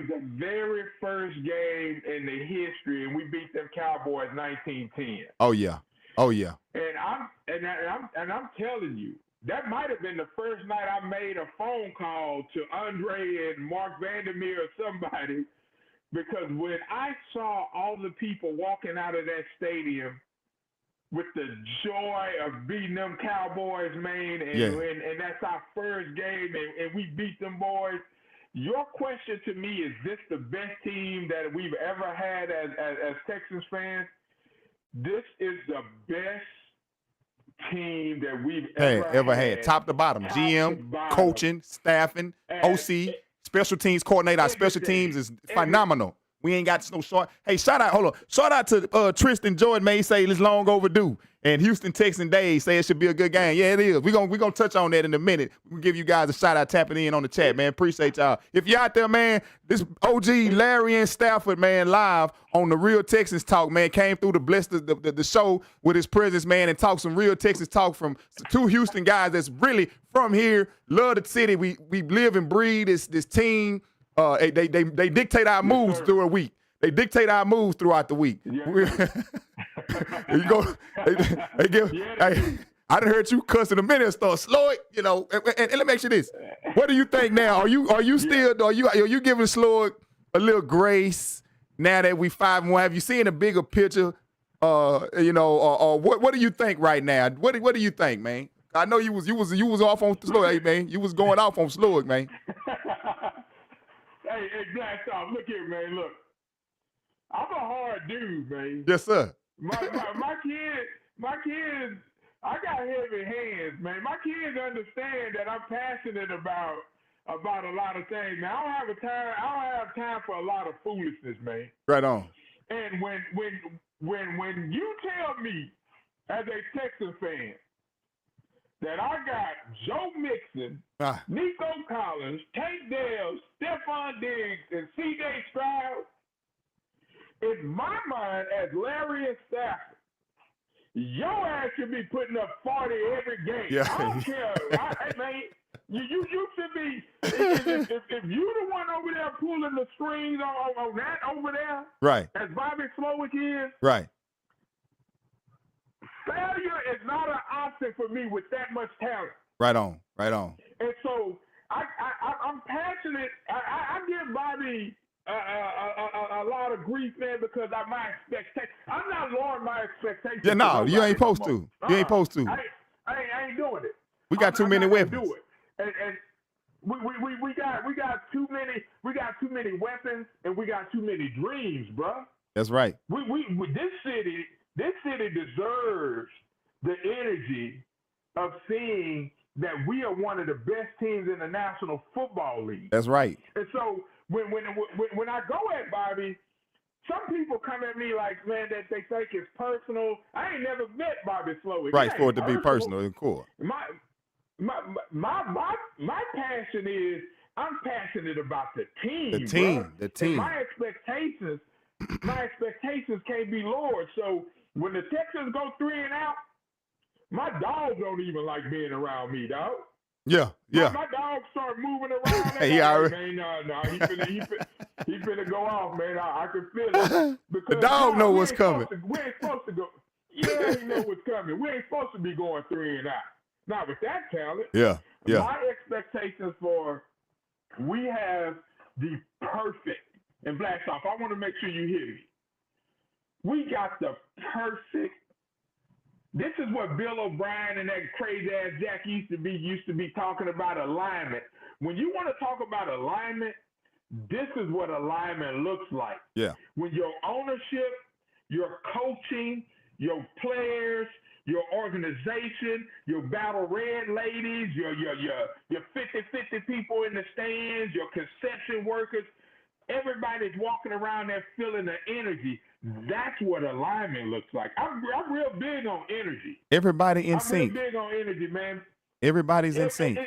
the very first game in the history, and we beat them Cowboys 19-10. Oh, yeah. And I'm telling you, that might have been the first night I made a phone call to Andre and Mark Vandermeer or somebody, because when I saw all the people walking out of that stadium with the joy of beating them Cowboys, man, and that's our first game, and we beat them boys. Your question to me is this the best team that we've ever had as Texans fans? This is the best team that we've ever had. Top to bottom. GM, coaching, staffing, OC, special teams coordinator. Our special teams is phenomenal. We ain't got no short. Hey, shout out to Tristan Jordan, man. He say it's long overdue. And Houston Texan Dave say it should be a good game. Yeah, it is. We're gonna touch on that in a minute. We'll give you guys a shout out tapping in on the chat, man. Appreciate y'all. If you're out there, man, this OG Larry-N-Stafford, man, live on the Real Texans Talk, man, came through to bless the show with his presence, man, and talk some real Texans talk from two Houston guys that's really from here, love the city. We live and breathe this team. They dictate our moves through a week. They dictate our moves throughout the week. Yeah. You go. They give. Hey, I done heard you cussing a minute. Start slow it. You know. And let me ask you this: what do you think now? Are you still? Are you giving Sloyd a little grace now that we 5-1? Have you seen a bigger picture? You know. Or what do you think right now? What do you think, man? I know you was off on Sloyd, hey, man. You was going off on Sloyd, man. Hey, Blastoff, look here, man. Look, I'm a hard dude, man. Yes, sir. My kids, I got heavy hands, man. My kids understand that I'm passionate about a lot of things, man. I don't have time for a lot of foolishness, man. Right on. And when you tell me as a Texas fan that I got Joe Mixon, Nico Collins, Tank Dell, Stephon Diggs, and C.J. Stroud, in my mind, as Larry-N-Stafford, your ass should be putting up 40 every game. Yeah. I don't care. Hey, man, you should be, if you the one over there pulling the strings on that over there, right, as Bobby Slowick is, right. Failure is not an option for me with that much talent. Right on, right on. And so I'm passionate. I give Bobby a lot of grief, man, because my expectations. I'm not lowering my expectations. Yeah, no, you ain't supposed to. You ain't supposed to. I ain't doing it. We got too many weapons. Do it. And we got too many weapons, and we got too many dreams, bro. That's right. This city deserves the energy of seeing that we are one of the best teams in the National Football League. That's right. And so when I go at Bobby, some people come at me like, man, that they think it's personal. I ain't never met Bobby Slowick. Right, for it to be personal, of course. My passion is I'm passionate about the team. The team. And my expectations can't be lowered. So when the Texans go 3-and-out, my dogs don't even like being around me, dog. Yeah. My dogs start moving around. He already. Man, no, he finna go off, man. I can feel it. Because the dog know what's coming. We ain't supposed to go. Yeah, he know what's coming. We ain't supposed to be going 3-and-out. Not with that talent. Yeah. My expectations we have the perfect. And Blastoff, I want to make sure you hear me. We got the perfect. This is what Bill O'Brien and that crazy ass Jack used to be talking about alignment. When you want to talk about alignment, this is what alignment looks like. Yeah. When your ownership, your coaching, your players, your organization, your battle red ladies, your 50-50 people in the stands, your concession workers. Everybody's walking around there feeling the energy. That's what alignment looks like. I'm real big on energy. Everybody in sync. I'm real big on energy, man. Everybody's in sync.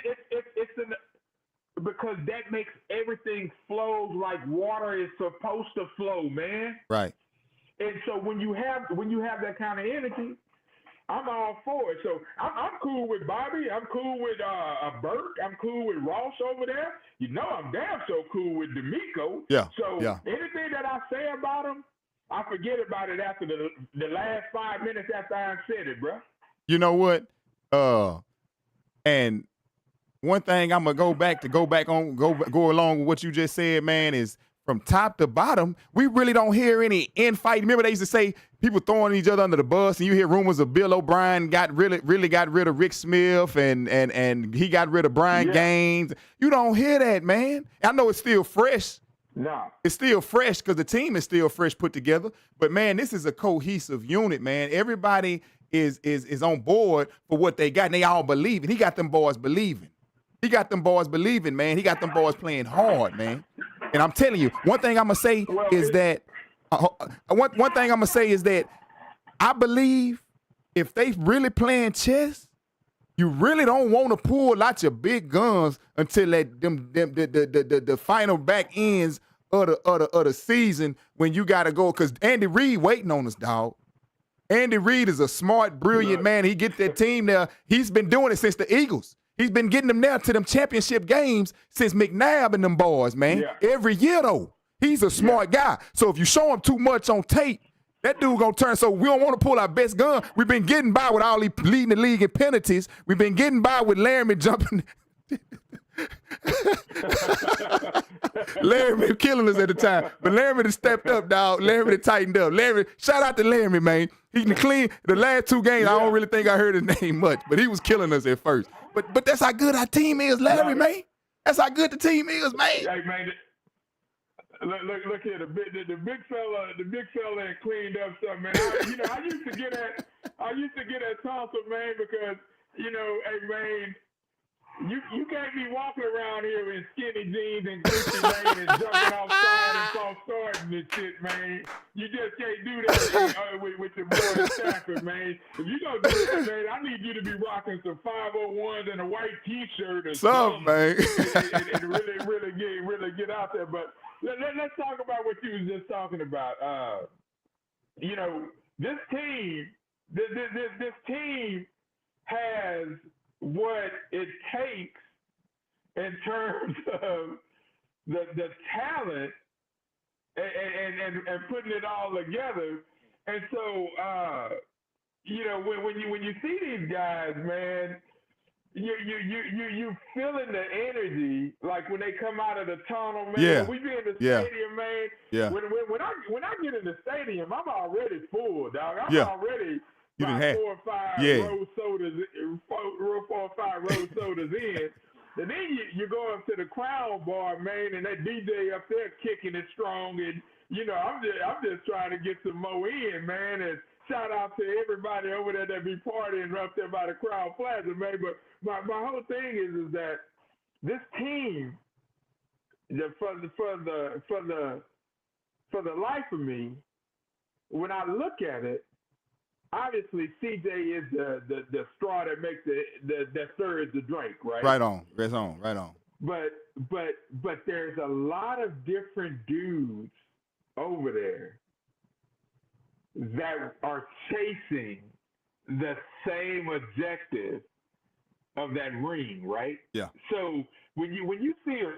Because that makes everything flow like water is supposed to flow, man. Right. And so when you have that kind of energy, I'm all for it. So I'm cool with Bobby. I'm cool with Burke. I'm cool with Ross over there. You know I'm damn so cool with D'Amico. Yeah. So anything that I say about him, I forget about it after the last 5 minutes after I said it, bro. You know what? And one thing I'm gonna go along with what you just said, man, is from top to bottom, we really don't hear any infight. Remember, they used to say people throwing each other under the bus, and you hear rumors of Bill O'Brien really got rid of Rick Smith, and he got rid of Brian Gaines. You don't hear that, man. I know it's still fresh. No. It's still fresh because the team is still fresh put together. But, man, this is a cohesive unit, man. Everybody is on board for what they got, and they all believe it. He got them boys believing. He got them boys believing, man. He got them boys playing hard, man. And I'm telling you, one thing I'm going to say is that I believe if they really playing chess, you really don't want to pull out your big guns until the final back ends of the season when you got to go. Because Andy Reid waiting on us, dog. Andy Reid is a smart, brilliant man. He get that team there. He's been doing it since the Eagles. He's been getting them there to them championship games since McNabb and them boys, man. Yeah. Every year, though. He's a smart guy. So if you show him too much on tape, that dude gonna turn. So we don't want to pull our best gun. We've been getting by with all leading the league in penalties. We've been getting by with Larry jumping. Larry been killing us at the time. But Larry done stepped up, dog. Larry done tightened up. Shout out to Larry, man. He can clean the last 2 games. I don't really think I heard his name much, but he was killing us at first. But that's how good our team is, Larry, man. That's how good the team is, man. Hey, man. Look here, the big fella that cleaned up stuff, man. I used to get at Tulsa, man, because hey, man, you can't be walking around here in skinny jeans and Gucci, man, and jumping outside and false starting and shit, man. You just can't do that with your boy Stafford, man. If you gonna do that, man, I need you to be rocking some 501s and a white T-shirt or something, man, and really get out there, but. Let's talk about what you was just talking about. This team has what it takes in terms of the talent and putting it all together. And so, when you see these guys, man. You feeling the energy like when they come out of the tunnel, man. Yeah. When we be in the stadium, man. Yeah. When I get in the stadium, I'm already full, dog. I'm already you about 4 or 5 road sodas, 4 or 5 road sodas in. And then you go up to the Crown Bar, man, and that DJ up there kicking it strong, and I'm just trying to get some more in, man. And shout out to everybody over there that be partying up there by the Crown Plaza, man. But my whole thing is that this team, for the life of me, when I look at it, obviously CJ is the straw that makes that stirs the drink, right? Right on. But there's a lot of different dudes over there that are chasing the same objective of that ring, right? Yeah. So when you see a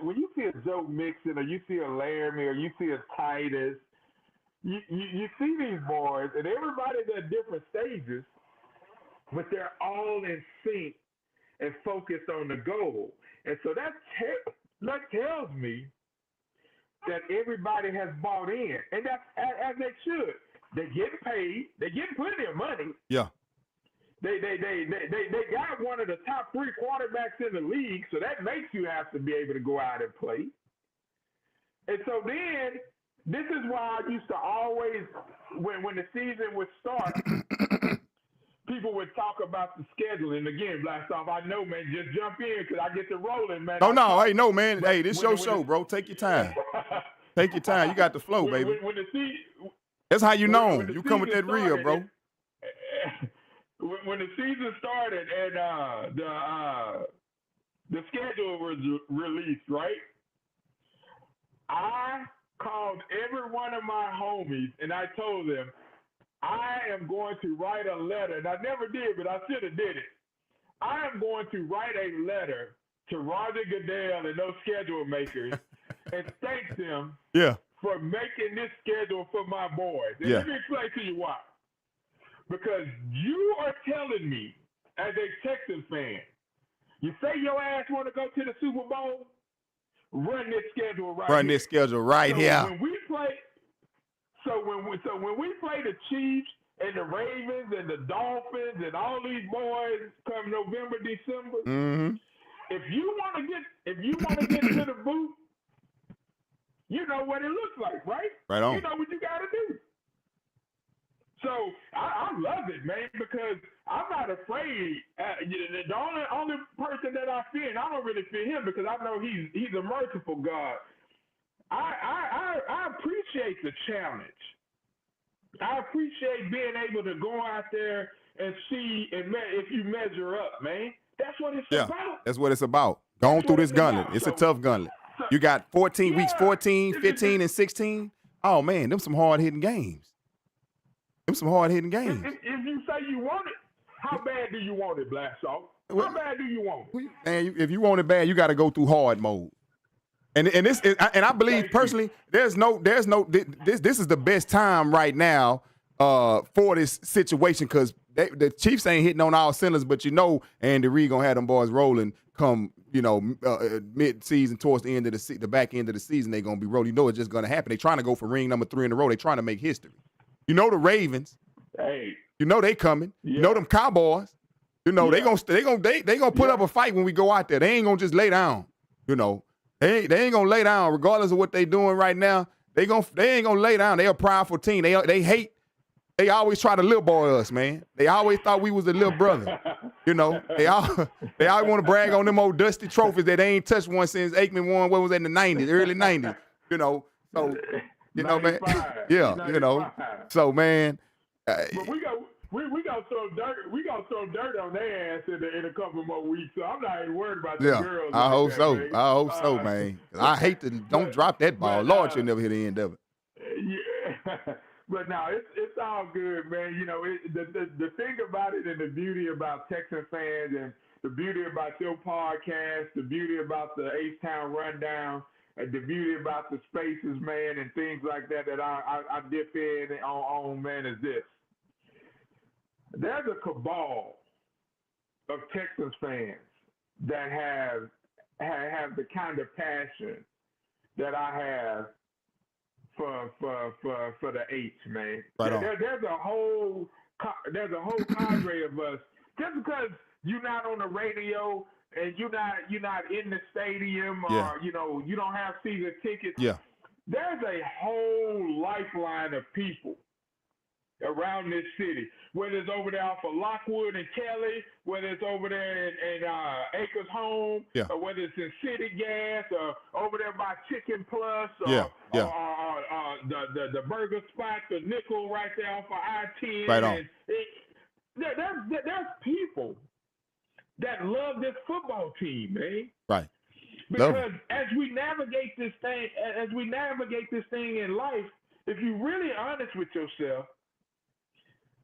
Joe Mixon, or you see a Laramie, or you see a Titus, you see these boys, and everybody's at different stages, but they're all in sync and focused on the goal. And so that tells me that everybody has bought in, and that's as they should. They get paid. They get plenty of money. Yeah. They got one of the top 3 quarterbacks in the league, so that makes you have to be able to go out and play. And so then, this is why I used to always, when the season would start, people would talk about the schedule. And again, Blastoff, I know, man, just jump in because I get to rolling, man. No, man. Hey, this your show, bro. Take your time. Take your time. You got the flow, baby. That's how you know him. You come with that real, bro. When the season started and the schedule was released, right? I called every one of my homies and I told them I am going to write a letter, and I never did, but I should have did it. I am going to write a letter to Roger Goodell and those schedule makers and thank them for making this schedule for my boys. And let me explain to you why. Because you are telling me, as a Texans fan, You say your ass want to go to the Super Bowl, run this schedule right Run here. this schedule right here. When we play, when we play the Chiefs and the Ravens and the Dolphins and all these boys come November, December, if you want to get to the booth, you know what it looks like, right? Right on. You know what you got to do. So I love it, man, because I'm not afraid. The only person that I fear, and I don't really fear him because I know he's a merciful God. I appreciate the challenge. I appreciate being able to go out there and see if you measure up, man. That's what it's about. That's what it's about. Going through this gauntlet. It's a tough gauntlet. You got 14 weeks, 14, 15, and 16. Oh, man, them some hard-hitting games. If you say you want it, how bad do you want it, Blastoff? How bad do you want it? Man, if you want it bad, you got to go through hard mode. And I believe personally, this is the best time right now for this situation because the Chiefs ain't hitting on all cylinders, but Andy Reid gonna have them boys rolling come mid-season towards the end of the back end of the season. They gonna be rolling. It's just gonna happen. They trying to go for ring number 3 in a row. They trying to make history. The Ravens. Hey. They coming. Yeah. Them Cowboys. They gonna put up a fight when we go out there. They ain't gonna just lay down. They ain't gonna lay down regardless of what they doing right now. They ain't gonna lay down. They a prideful team. They hate. They always try to little boy us, man. They always thought we was a little brother. They always want to brag on them old dusty trophies that they ain't touched one since Aikman won. What was that in the 90s, early 90s? So. Man. Yeah, So, man. But we gonna throw dirt. We gonna throw dirt on their ass in a couple more weeks. So I'm not even worried about the girls. I hope so. Man. I hope so, man. I hate to don't drop that ball. Lord, you'll never hit the end of it. Yeah. But no, it's all good, man. The thing about it and the beauty about Texan fans and the beauty about your podcast, the beauty about the H-Town Rundown. The beauty about the spaces, man, and things like that I dip in on, man, is this. There's a cabal of Texans fans that have the kind of passion that I have for the H, man. Right on. There's a whole cadre of us. Just because you're not on the radio and you're not in the stadium or you don't have season tickets. Yeah. There's a whole lifeline of people around this city, whether it's over there off of Lockwood and Kelly, whether it's over there in Acres Home, or whether it's in City Gas, or over there by Chicken Plus, or the burger spot, the Nickel right there off of I-10. Right on. There's people that love this football team, man. Right. Because as we navigate this thing in life, if you're really honest with yourself,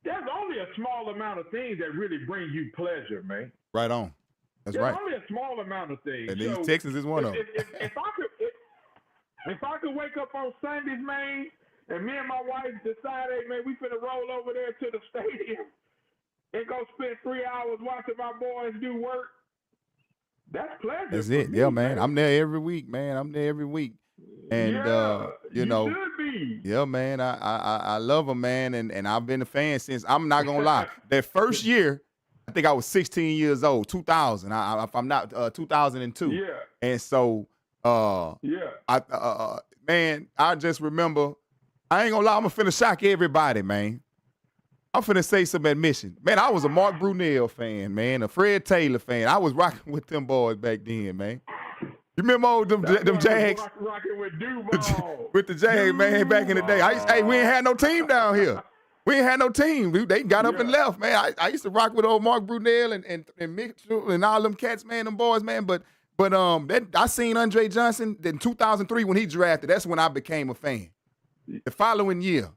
there's only a small amount of things that really bring you pleasure, man. Right on. That's There's right. only a small amount of things. And these Texans is one of them. If I could wake up on Sundays, man, and me and my wife decide, hey, man, we finna roll over there to the stadium and go spend 3 hours watching my boys do work, that's pleasure. That's it. Me, yeah, man. I'm there every week, man. And you should be. Yeah, man. I love them, man, and I've been a fan since. I'm not gonna lie. That first year, I think I was 16 years old, 2000. If I'm not 2002. Yeah. And so, man, I just remember. I ain't gonna lie. I'm finna shock everybody, man. I'm finna say some admission. Man, I was a Mark Brunell fan, man, a Fred Taylor fan. I was rocking with them boys back then, man. You remember them Jags? Rocking with Duval. With the Jags, man, back in the day. We ain't had no team down here. We ain't had no team. They got up and left, man. I used to rock with old Mark Brunell and Mitchell and all them cats, man, them boys, man. But I seen Andre Johnson in 2003 when he drafted. That's when I became a fan. The following year,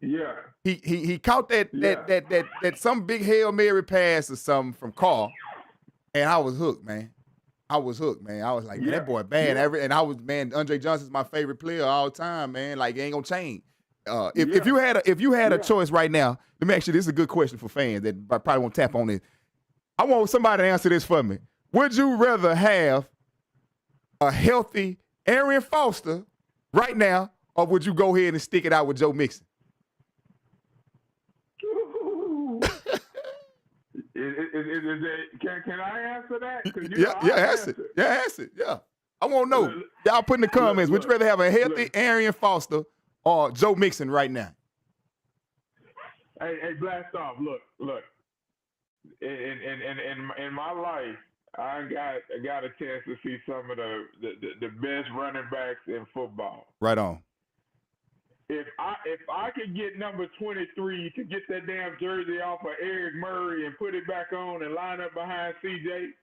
he caught that some big Hail Mary pass or something from Carr, and I was hooked, man. I was like, man, that boy bad. And Andre Johnson's my favorite player all time, man. Like, it ain't gonna change. If you had a choice right now, let me ask you, this is a good question for fans that probably won't tap on this. I want somebody to answer this for me. would you rather have a healthy Arian Foster right now, or would you go ahead and stick it out with Joe Mixon? Can I answer that? Answer it. Yeah, answer it. Yeah. I want to know. Y'all put in the comments, would you rather have a healthy Arian Foster or Joe Mixon right now? Hey, Blastoff, look. In my life, I got a chance to see some of the best running backs in football. Right on. If I could get number 23 to get that damn jersey off of Eric Murray and put it back on and line up behind CJ,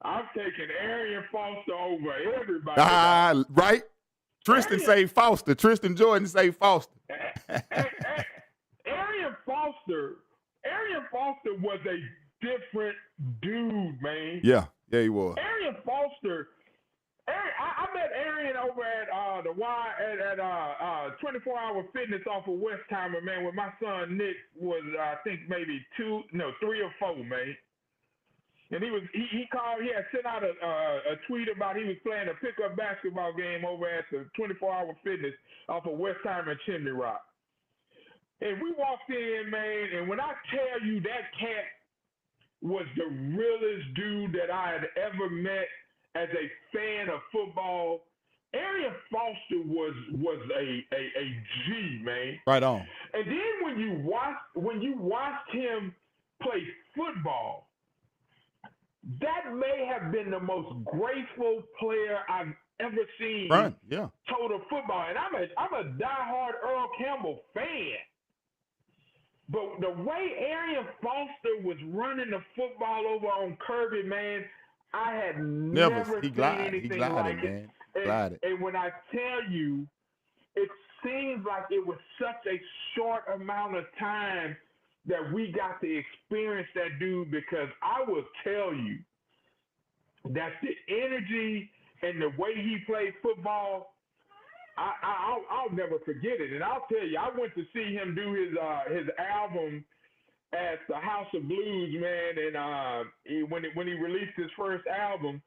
I'm taking Arian Foster over everybody. Right. Tristan say Foster. Tristan Jordan say Foster. Arian Foster was a different dude, man. Yeah, he was. Arian Foster. I met Arian over at the Y at 24 Hour Fitness off of Westheimer, man. When my son Nick was, I think maybe 3 or 4, man. And he called. He had sent out a tweet about he was playing a pickup basketball game over at the 24 Hour Fitness off of Westheimer and Chimney Rock. And we walked in, man, and when I tell you that cat was the realest dude that I had ever met as a fan of football, Arian Foster was a G, man. Right on. And then when you watched him play football, that may have been the most graceful player I've ever seen. Yeah. Total football, and I'm a diehard Earl Campbell fan. But the way Arian Foster was running the football over on Kirby, man, I had never seen anything like it. And when I tell you, it seems like it was such a short amount of time that we got to experience that dude, because I will tell you that the energy and the way he played football, I'll never forget it. And I'll tell you, I went to see him do his album at the House of Blues, man, and when he released his first album,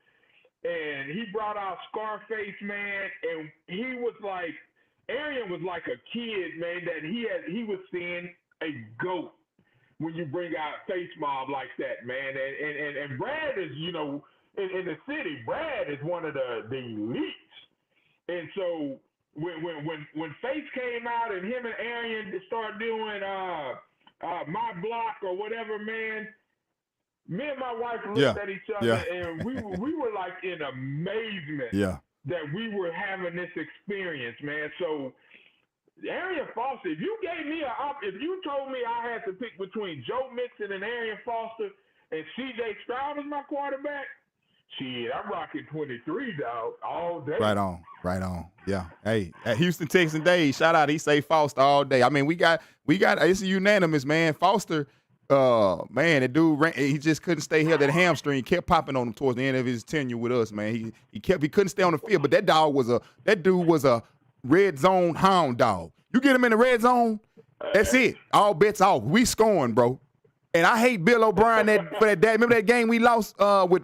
and he brought out Scarface, man, and he was like, Arian was like a kid, man, that he was seeing a GOAT when you bring out Face Mob like that, man. And Brad is, in the city, Brad is one of the elites. And so when Face came out and him and Arian started doing My Block or whatever, man, me and my wife looked at each other and we were like in amazement that we were having this experience, man. So Arian Foster, if you told me I had to pick between Joe Mixon and Arian Foster and C.J. Stroud as my quarterback, shit, I'm rocking 23, dog, all day. Right on. Yeah. Hey, at Houston Texans Day, shout out. He say Foster all day. I mean, we got. It's unanimous, man. Foster, man, that dude, he just couldn't stay here. That hamstring kept popping on him towards the end of his tenure with us, man. He couldn't stay on the field. But that dude was a red zone hound dog. You get him in the red zone, that's it. All bets off. We scoring, bro. And I hate Bill O'Brien for that day. Remember that game we lost with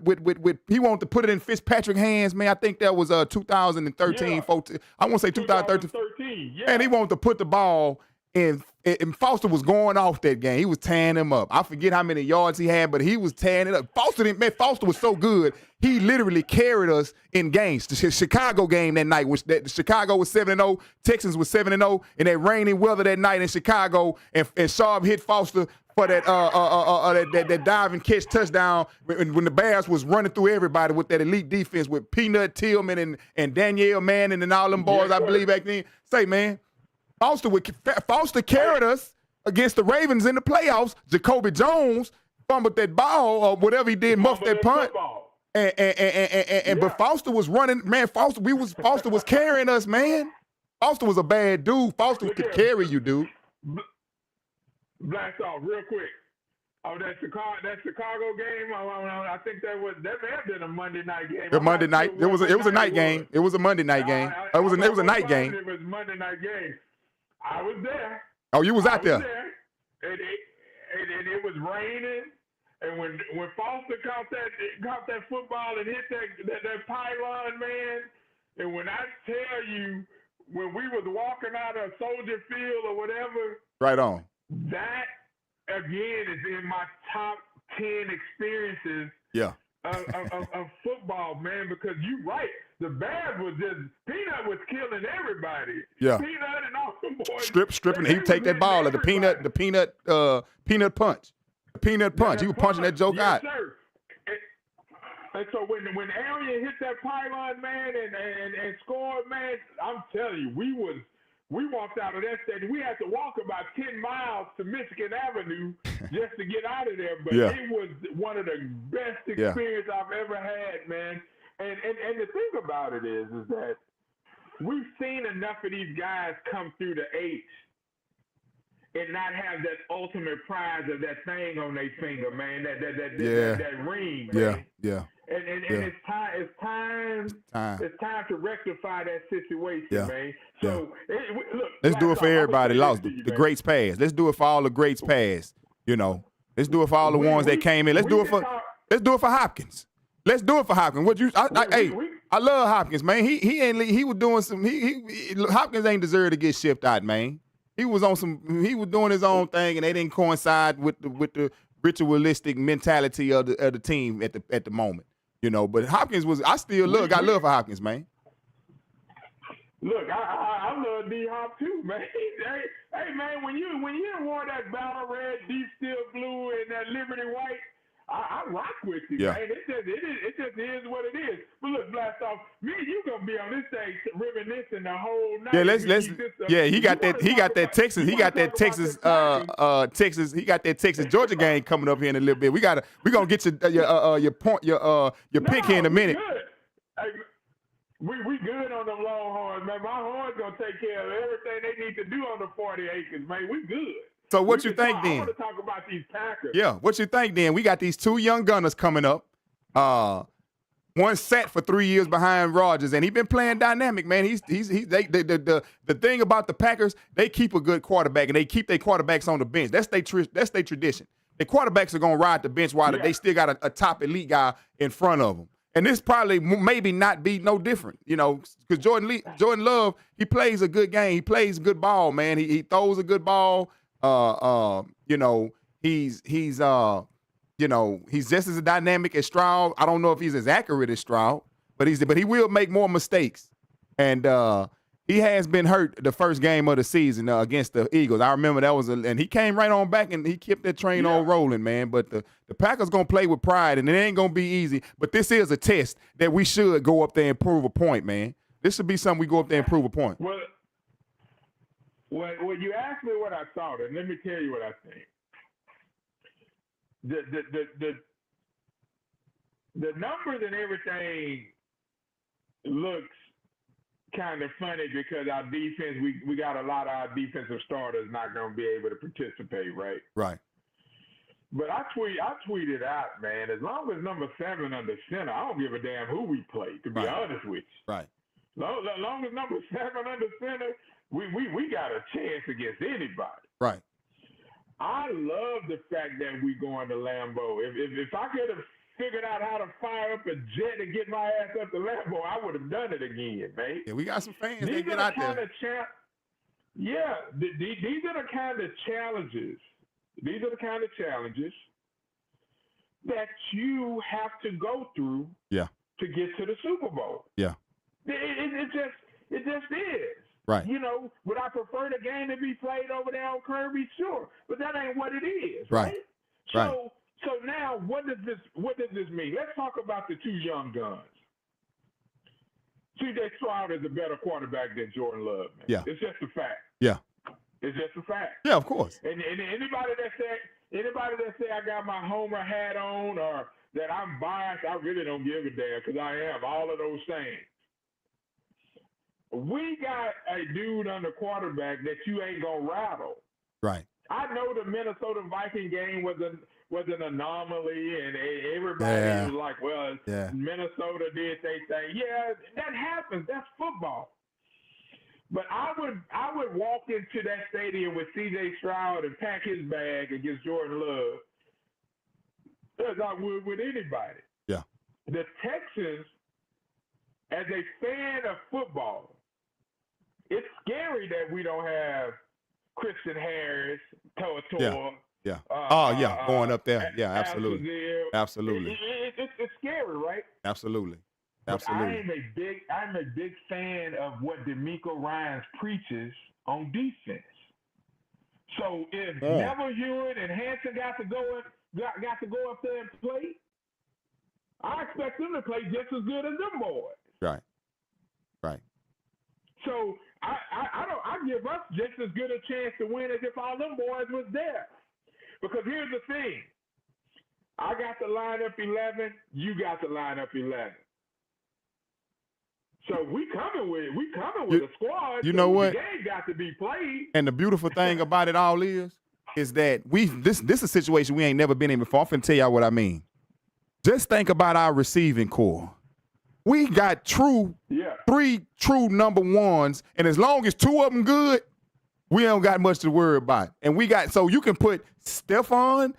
he wanted to put it in Fitzpatrick's hands, man. I think that was 2013, 14. I want to say 2013. Yeah. And he wanted to put the ball in, and Foster was going off that game. He was tearing him up. I forget how many yards he had, but he was tearing it up. Foster was so good, he literally carried us in games. The Chicago game that night, Chicago was 7-0, Texans was 7-0, and that rainy weather that night in Chicago, and Sharp hit Foster for that dive and catch touchdown when the Bears was running through everybody with that elite defense with Peanut Tillman and Danielle Manning and all them boys, I believe, back then. Say, man, Foster carried us against the Ravens in the playoffs. Jacoby Jones fumbled that ball or whatever he did, muffed that punt. But Foster was running, man. Foster was carrying us, man. Foster was a bad dude. Foster could carry you, dude. Blastoff, real quick. Oh, that Chicago game. I think that may have been a Monday night game. A Monday night. It was a night game. It was a Monday night game. It was a night game. It was a Monday night game. I was there. Oh, you was out there. And it was raining, And when Foster caught that football and hit that pylon, man, and when I tell you, when we was walking out of Soldier Field or whatever, right on. That again is in my top 10 experiences. Yeah. Of football, man, because you're right. The Bears was just Peanut was killing everybody. Yeah. Peanut and all them boys. Stripping. He take that ball at the peanut punch. The peanut punch. He was punching that joke out. Sir. And so when Arian hit that pylon, man, and scored, man, I'm telling you, we walked out of that stadium. We had to walk about 10 miles to Michigan Avenue just to get out of there. But it was one of the best experiences I've ever had, man. And the thing about it is that we've seen enough of these guys come through the H and not have that ultimate prize of that thing on their finger, man. That ring, man. Yeah. And it's time to rectify that situation, man. So look, let's do it for everybody. Lost the greats past. Let's do it for all the greats past. You know, let's do it for all the ones that came in. Let's do it for Hopkins. Let's do it for Hopkins. I love Hopkins, man. He was doing some. Hopkins ain't deserve to get shipped out, man. He was doing his own thing, and they didn't coincide with the ritualistic mentality of the team at the moment. You know, but Hopkins was. I got love for Hopkins, man. Look, I love D-Hop too, man. Hey, man, when you wore that battle red, deep steel blue, and that Liberty white, I rock with you, man. It just is what it is. But look, Blastoff, me and you gonna be on this stage reminiscing the whole night. Yeah, let's. Yeah, he got that Texas. He got that Texas. Texas. He got that Texas Georgia game coming up here in a little bit. We gonna get your pick here in a minute. Hey, we good on them Longhorns, man. My horns gonna take care of everything they need to do on the 40 acres, man. We good. So what you think then? I want to talk about these Packers. Yeah, what you think then? We got these two young gunners coming up. One sat for 3 years behind Rodgers, and he been playing dynamic, man. The thing about the Packers, they keep a good quarterback, and they keep their quarterbacks on the bench. That's their tradition. The quarterbacks are gonna ride the bench while they still got a top elite guy in front of them. And this probably maybe not be no different, you know, because Jordan Love, he plays a good game. He plays good ball, man. He throws a good ball. You know, he's just as dynamic as Stroud. I don't know if he's as accurate as Stroud, but he will make more mistakes. And he has been hurt the first game of the season against the Eagles. I remember that and he came right on back and he kept that train on rolling, man. But the Packers gonna play with pride, and it ain't gonna be easy. But this is a test that we should go up there and prove a point, man. This should be something we go up there and prove a point. Well, you asked me what I thought, and let me tell you what I think. The numbers and everything looks kind of funny because our defense, we got a lot of our defensive starters not going to be able to participate, right? Right. But I tweeted out, man, as long as number 7 under center, I don't give a damn who we play, to be honest with you. Right. As long as number 7 under center, we got a chance against anybody. Right. I love the fact that we going to Lambeau. If I could have figured out how to fire up a jet and get my ass up to Lambeau, I would have done it again, man. Yeah, we got some fans that get out there. These are the kind of challenges. These are the kind of challenges that you have to go through to get to the Super Bowl. Yeah. It just is. Right. You know, would I prefer the game to be played over there on Kirby? Sure. But that ain't what it is, right? So now what does this mean? Let's talk about the two young guns. C.J. Stroud is a better quarterback than Jordan Love, man. Yeah. It's just a fact. Yeah. It's just a fact. Yeah, of course. And anybody that say I got my Homer hat on or that I'm biased, I really don't give a damn because I am all of those things. We got a dude under quarterback that you ain't gonna rattle. Right. I know the Minnesota Viking game was an anomaly, and everybody was like, "Well, Minnesota did their thing." Yeah, that happens. That's football. But I would walk into that stadium with C.J. Stroud and pack his bag against Jordan Love as I would with anybody. Yeah. The Texans, as a fan of football, it's scary that we don't have Christian Harris, Toa. Yeah. Going up there. Yeah, absolutely. Azazil. Absolutely. It's scary, right? Absolutely. But Absolutely. I'm a big fan of what DeMeco Ryans preaches on defense. So if Neville Hewitt and Hanson got to go up there and play, I expect them to play just as good as them boys. Right. So I give us just as good a chance to win as if all them boys was there. Because here's the thing. I got to line up 11, you got to line up 11. So we coming with a squad. You know what? The game got to be played. And the beautiful thing about it all is that this is a situation we ain't never been in before. I'm finna tell y'all what I mean. Just think about our receiving core. We got three true number ones, and as long as two of them good, we don't got much to worry about. And so you can put Stephon,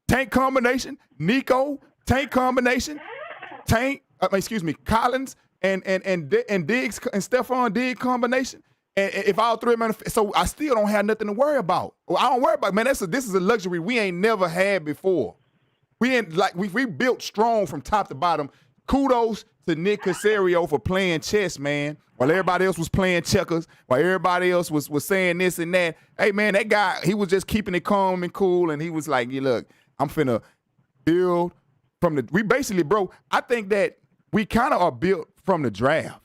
Tank combination, Nico, Tank combination, Collins, and Diggs and Stephon Diggs combination. And if all three of them, so I still don't have nothing to worry about. Well, I don't worry about, man. This is a luxury we ain't never had before. We built strong from top to bottom. Kudos to Nick Caserio for playing chess, man. While everybody else was playing checkers, while everybody else was saying this and that. Hey, man, that guy, he was just keeping it calm and cool, and he was like, yeah, look, I'm finna build we basically, bro, I think that we kind of are built from the draft.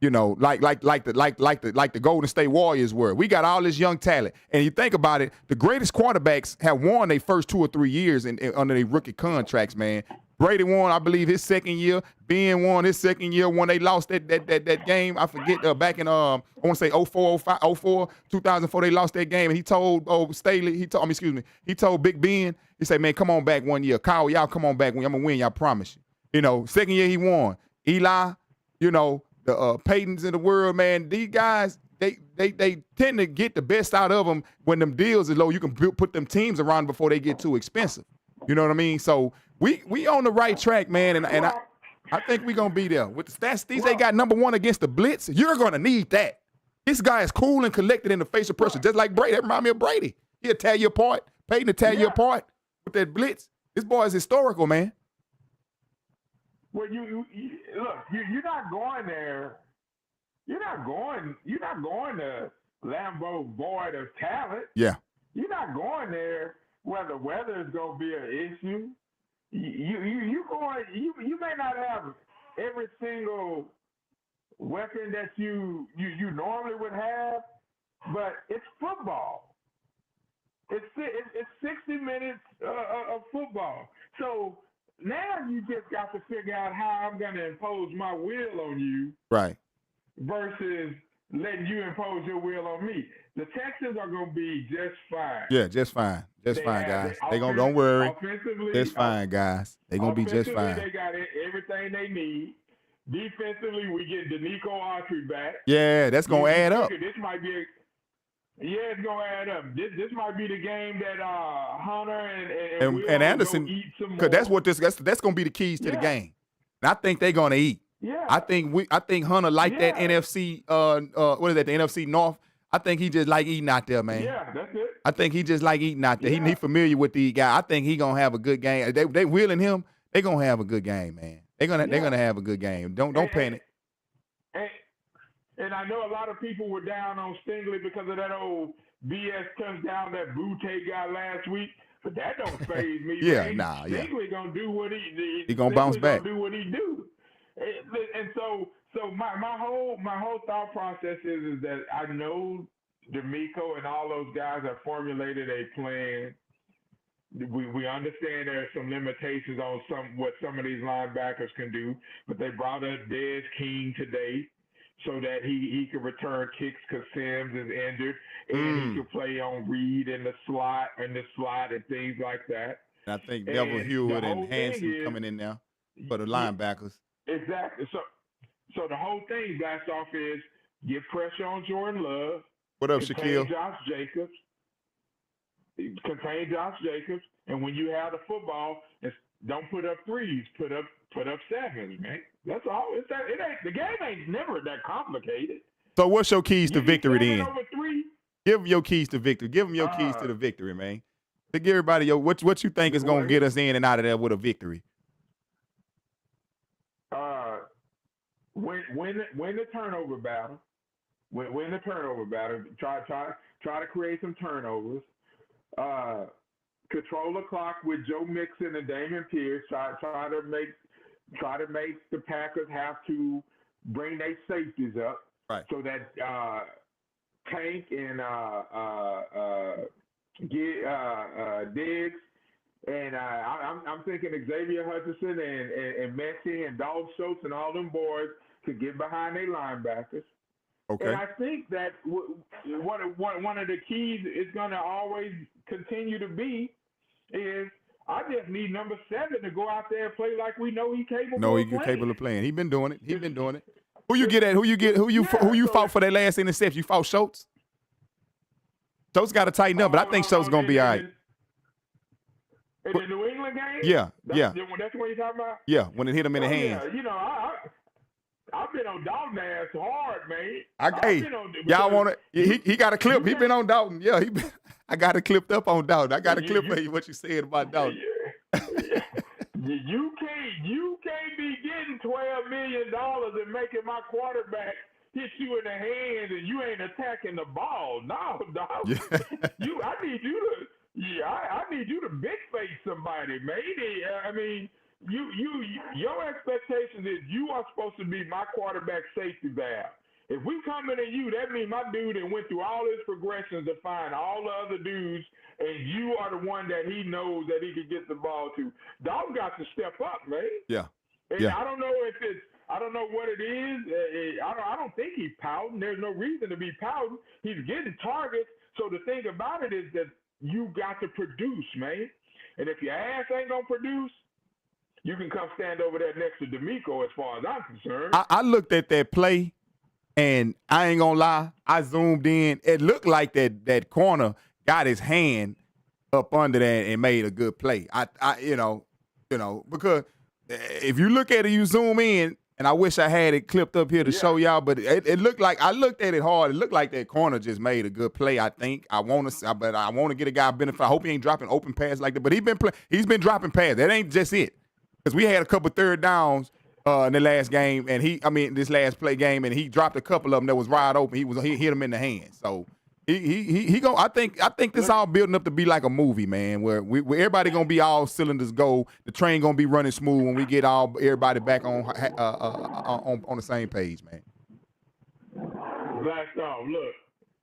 You know, like the Golden State Warriors were. We got all this young talent, and you think about it, the greatest quarterbacks have won their first 2 or 3 years under their rookie contracts. Man, Brady won, I believe, his second year. Ben won his second year when they lost that game. I forget back in I want to say 2004. They lost that game, and he told Staley, he told Big Ben, he said, man, come on back 1 year. Kyle, y'all come on back. I'm gonna win. Y'all promise you. You know, second year he won. Eli, you know. The Paytons in the world, man, these guys, they tend to get the best out of them when them deals are low. You can put them teams around before they get too expensive. You know what I mean? So we on the right track, man, and I think we're going to be there. With the stats, they got number one against the blitz. You're going to need that. This guy is cool and collected in the face of pressure, just like Brady. That remind me of Brady. He'll tear you apart. Payton to tear you apart with that blitz. This boy is historical, man. Well, you look. You're not going there. You're not going to Lambeau void of talent. Yeah. You're not going there where the weather is going to be an issue. You may not have every single weapon that you normally would have, but it's football. It's 60 minutes of football. So. Now you just got to figure out how I'm going to impose my will on you. Right. Versus letting you impose your will on me. The Texans are going to be just fine. Yeah, just fine. Just fine, guys. Don't worry. Offensively. Just fine, guys. They're going to be just fine. They got everything they need. Defensively, we get Danico Autry back. Yeah, that's going to add up. This might be it's gonna add up. This might be the game that Hunter and Anderson, eat some more. Cause that's gonna be the keys to the game. And I think they're gonna eat. Yeah. I think Hunter that NFC what is that, the NFC North. I think he just like eating out there, man. Yeah, that's it. I think he just like eating out there. Yeah. He familiar with these guys. I think he gonna have a good game. They wheeling him. They gonna have a good game, man. They're gonna have a good game. Don't panic. And I know a lot of people were down on Stingley because of that old BS touchdown that Butte got last week, but that don't faze me. Stingley gonna do what he gonna bounce back. Gonna do what he do. And so my whole thought process is that I know DeMeco and all those guys have formulated a plan. We understand there are some limitations on what some of these linebackers can do, but they brought up Dez King today, so that he could return kicks because Sims is injured, and he could play on Reed in the slot and things like that. And I think Neville Hewitt and Hanson coming in now for the linebackers. Exactly. So the whole thing, Blastoff, is get pressure on Jordan Love. What up, Shaquille? Contain Josh Jacobs, and when you have the football, don't put up threes, put up sevens, man. That's all. It ain't the game ain't never that complicated. So what's your keys to victory then? Over three. Give them your keys to victory. Give them your keys to the victory, man. To give everybody what you think is gonna get us in and out of there with a victory. Win the turnover battle. Win the turnover battle. Try to create some turnovers. Control the clock with Joe Mixon and Dameon Pierce. Try to make the Packers have to bring their safeties up, right? So that Tank and Diggs and I'm thinking Xavier Hutchinson and Messi and Dalton Schultz and all them boys could get behind their linebackers. Okay. And I think that one of the keys is going to always continue to be is I just need number 7 to go out there and play like we know he's capable. No, he's capable of playing. He's been doing it. Who you get at? Who you fought for that last interception? You fought Schultz? Schultz got to tighten up, but I think Schultz going to be all right. In the New England game? Yeah. That's what you're talking about? Yeah, when it hit him in the hands. Yeah, I've been on Dalton ass hard, man. Y'all want to? He got a clip. He been on Dalton. Yeah, I got it clipped up on Dalton. I got a clip of what you said about Dalton. You can't be getting $12 million and making my quarterback hit you in the hand and you ain't attacking the ball. No, dog. Yeah. I need you to big face somebody, man. I mean. Your expectation is you are supposed to be my quarterback safety valve. If we come in at you, that means my dude and went through all his progressions to find all the other dudes, and you are the one that he knows that he can get the ball to. Dog got to step up, man. Yeah. And I don't know I don't know what it is. I don't think he's pouting. There's no reason to be pouting. He's getting targets. So the thing about it is that you got to produce, man. And if your ass ain't gonna produce, you can come stand over there next to D'Amico as far as I'm concerned. I looked at that play, and I ain't going to lie. I zoomed in. It looked like that corner got his hand up under that and made a good play. Because if you look at it, you zoom in, and I wish I had it clipped up here to show y'all, but it looked like I looked at it hard. It looked like that corner just made a good play, I think. I want to get a guy benefit. I hope he ain't dropping open pass like that, but he's been dropping pass. That ain't just it. Because we had a couple third downs in the last game, and this last play game, and he dropped a couple of them that was wide open. He hit him in the hand. So he go. I think this all building up to be like a movie, man, where everybody gonna be all cylinders go. The train gonna be running smooth when we get everybody back on the same page, man. Blastoff,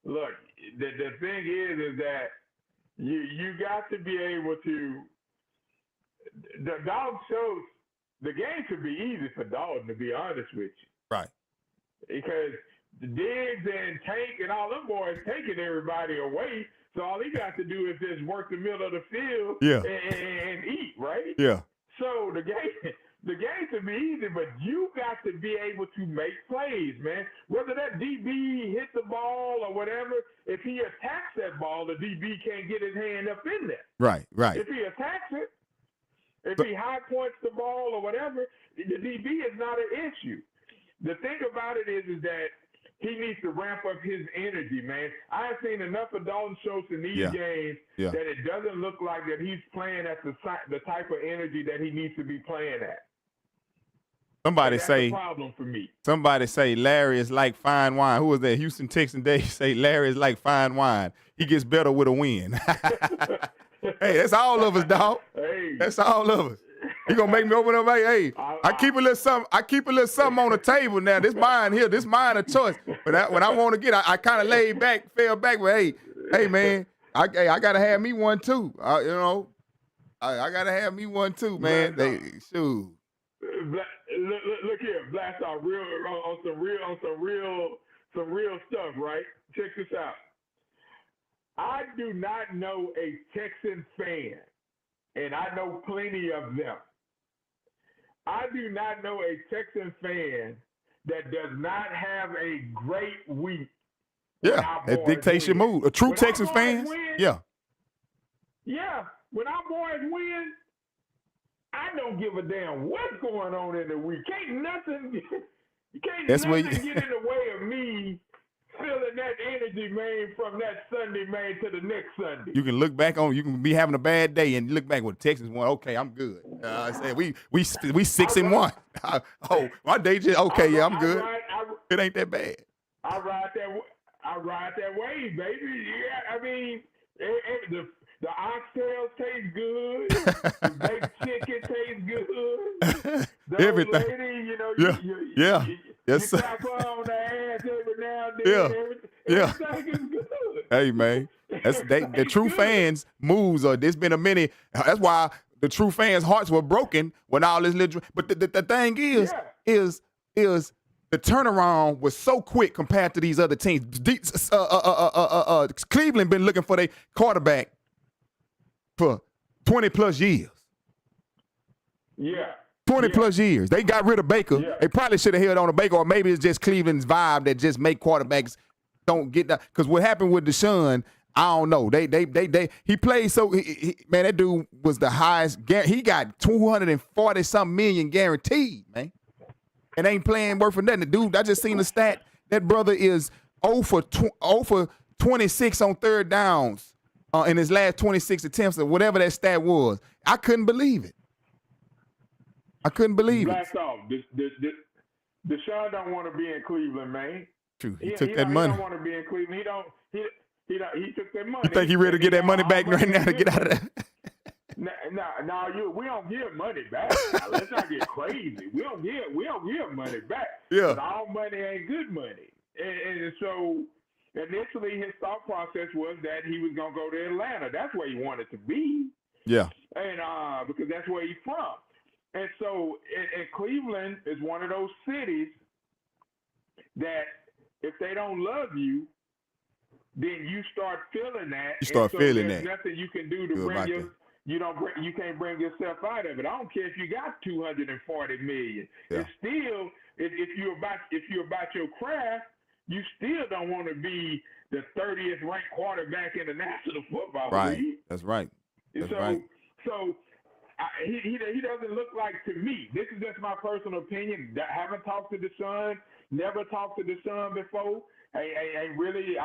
look. The thing is that you got to be able to. The dog shows the game could be easy for Dalton, to be honest with you. Right. Because the Diggs and Tank and all them boys taking everybody away. So all he got to do is just work the middle of the field and eat, right? Yeah. So the game could be easy, but you got to be able to make plays, man. Whether that DB hit the ball or whatever, if he attacks that ball, the DB can't get his hand up in there. Right. If he attacks it, if he high points the ball or whatever, the DB is not an issue. The thing about it is that he needs to ramp up his energy, man. I've seen enough of Dalton Schultz in these games that it doesn't look like that he's playing at the type of energy that he needs to be playing at. That's a problem for me. Somebody say Larry is like fine wine. Who was that? Houston Texans Day say Larry is like fine wine. He gets better with a win. Hey, that's all of us, dog. Hey. That's all of us. You gonna make me open up? Hey, I keep a little something. I keep a little something on the table now. This mine here. This mine a choice. But when I want to get, I kind of laid back, fell back. But hey, man, I gotta have me one too. I gotta have me one too, man. Shoot. Look here, Blastoff, some real stuff, right? Check this out. I do not know a Texan fan, and I know plenty of them. I do not know a Texan fan that does not have a great week. Yeah, it dictates your mood. A true Texans fan? Yeah. Yeah, when our boys win, I don't give a damn what's going on in the week. Can't nothing That's what get in the way of me feeling that energy, man, from that Sunday, man, to the next Sunday. you can look back on. You can be having a bad day and look back with Texans won. Okay, I'm good. I said we 6-1. Oh, my day just okay. Yeah, I'm good. It ain't that bad. I ride that wave, baby. Yeah, I mean, the oxtails taste good. The baked chicken tastes good. The Everything. old lady, you know, Yeah. you tap her on the ass every now and then. Yeah. Everything is good. Hey, man. The true good. fans' moves are. There's been a minute. That's why the true fans' hearts were broken when all this little. But the thing is the turnaround was so quick compared to these other teams. Cleveland been looking for their quarterback for 20 plus years. Yeah. 20 plus years. They got rid of Baker. Yeah. They probably should have held on to Baker, or maybe it's just Cleveland's vibe that just make quarterbacks don't get that. Because what happened with Deshaun, I don't know. He played so man, that dude was the highest. He got 240 something million guaranteed, man. And ain't playing worth for nothing. The dude, I just seen the stat. That brother is 0 for 26 on third downs in his last 26 attempts, or whatever that stat was. I couldn't believe it. Blastoff, Deshaun don't want to be in Cleveland, man. True. He took that money. He don't want to be in Cleveland. He took that money. You think he ready to get that money back right now to get out of there? We don't give money back. Now, let's not get crazy. We don't give money back. Yeah. All money ain't good money. And so initially his thought process was that he was gonna go to Atlanta. That's where he wanted to be. Yeah. And because that's where he's from. And so and Cleveland is one of those cities that if they don't love you, then you start feeling that. You start feeling there's that. Nothing you can do to bring you can't bring yourself out of it. I don't care if you got 240 million. Yeah. It's still if you're about your craft, you still don't want to be the 30th ranked quarterback in the National Football League. That's right. So he doesn't look like, to me, this is just my personal opinion. I haven't talked to Deshaun, never talked to Deshaun before. I really,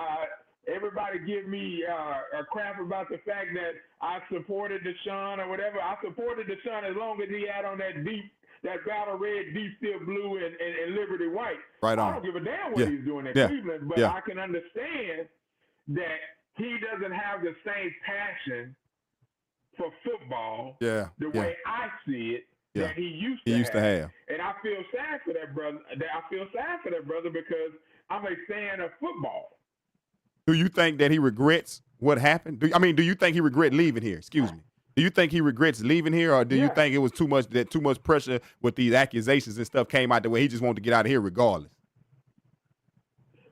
everybody give me a crap about the fact that I supported Deshaun or whatever. I supported Deshaun as long as he had on that battle red, deep steel blue, and Liberty white. Right on. I don't give a damn what he's doing in Cleveland, but I can understand that he doesn't have the same passion for football the way I see it that he used to have. And I feel sad for that brother. Because I'm a fan of football. Do you think that he regrets what happened? Do you think he regret leaving here? Excuse me. Do you think he regrets leaving here, or do you think it was too much pressure with these accusations and stuff came out the way he just wanted to get out of here regardless?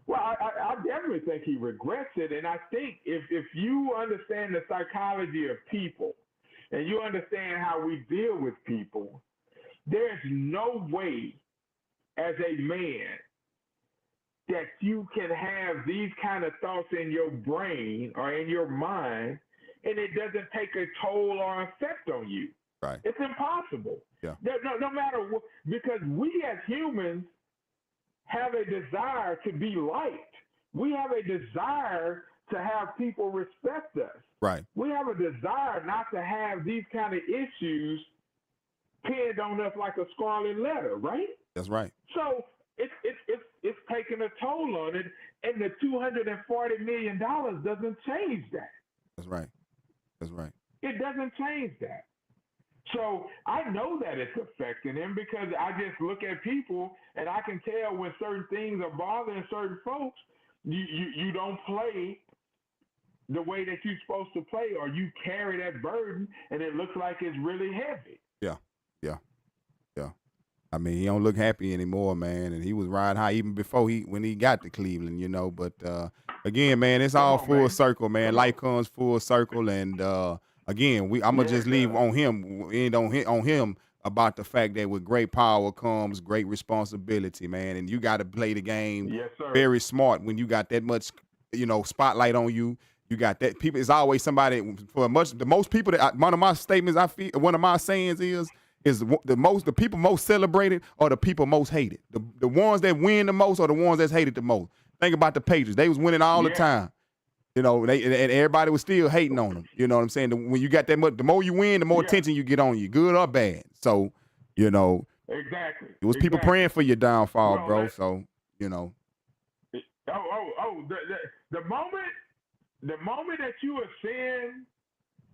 Well, I definitely think he regrets it, and I think if you understand the psychology of people and you understand how we deal with people, there's no way as a man that you can have these kind of thoughts in your brain or in your mind and it doesn't take a toll or effect on you. Right. It's impossible. Yeah. No matter what, because we as humans have a desire to be liked. We have a desire to have people respect us. Right. We have a desire not to have these kind of issues pinned on us like a scarlet letter, right? That's right. So it's taking a toll on it, and the $240 million doesn't change that. That's right. It doesn't change that. So I know that it's affecting him because I just look at people and I can tell when certain things are bothering certain folks, you don't play the way that you're supposed to play, or you carry that burden and it looks like it's really heavy. Yeah. I mean, he don't look happy anymore, man, and he was riding high even before when he got to Cleveland, But again, man, it's all full circle, man. Life comes full circle, and again, I'm gonna just leave on him, end on him about the fact that with great power comes great responsibility, man, and you got to play the game very smart when you got that much, spotlight on you. You got that people. It's always somebody the most people that one of my statements one of my sayings is is the people most celebrated or the people most hated. The ones that win the most or the ones that's hated the most. Think about the Patriots. They was winning all the time. You know, and everybody was still hating on them. You know what I'm saying? When you got that much, the more you win, the more attention you get on you, good or bad. So, you know, exactly. It was people praying for your downfall, bro. So, you know. The moment that you ascend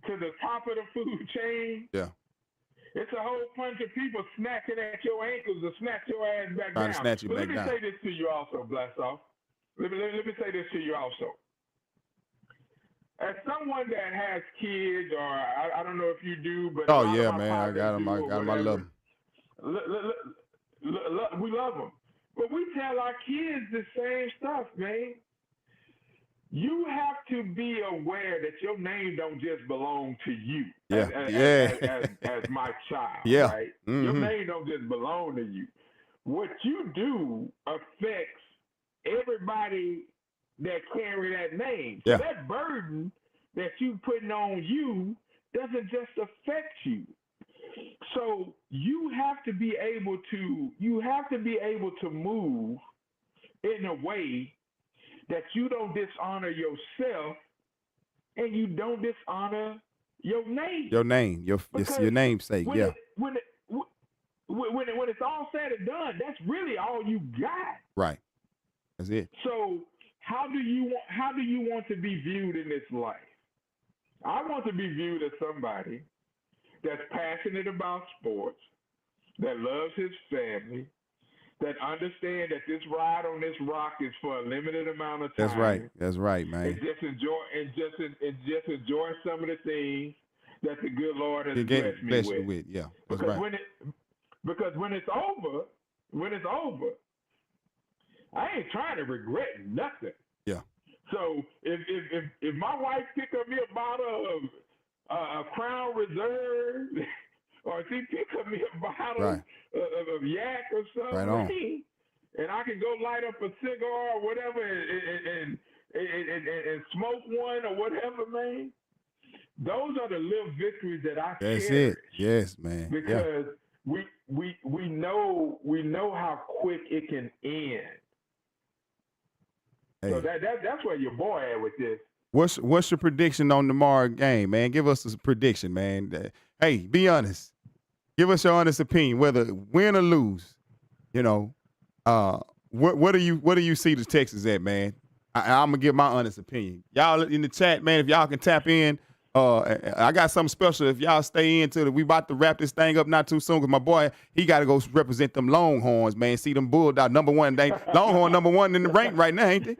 to the top of the food chain, it's a whole bunch of people snatching at your ankles to snatch your ass back down. To snatch you back down. Let me say this to you also, Blastoff. Let me say this to you also. As someone that has kids, or I don't know if you do, but man, I got them. I love them. We love them, but we tell our kids the same stuff, man. You have to be aware that your name don't just belong to you as my child, right? Mm-hmm. Your name don't just belong to you. What you do affects everybody that carry that name. So that burden that you putting on you doesn't just affect you. So you have to be able to move in a way that you don't dishonor yourself and you don't dishonor your name. Your name, your namesake. When it's all said and done, that's really all you got. Right. That's it. So how do you want to be viewed in this life? I want to be viewed as somebody that's passionate about sports, that loves his family, that understands that this ride on this rock is for a limited amount of time. That's right, man. And just enjoy some of the things that the good Lord has blessed me with. Yeah, that's because right. Because when it's over, I ain't trying to regret nothing. Yeah. So if my wife pick up me a bottle of Crown Reserve, or if she pick up me a bottle of Yak or something, and I can go light up a cigar or whatever and smoke one or whatever, man. Those are the little victories that I cherish. That's it. Yes, man. Because we know how quick it can end. Hey. So that's where your boy at with this. What's your prediction on tomorrow's game, man? Give us a prediction, man. Hey, be honest. Give us your honest opinion, whether win or lose. You know, what do you see the Texans at, man? I'm gonna give my honest opinion. Y'all in the chat, man. If y'all can tap in, I got something special. If y'all stay in till we about to wrap this thing up not too soon, because my boy, he got to go represent them Longhorns, man. See them Bulldogs, number one. Longhorn number one in the rank right now, ain't they?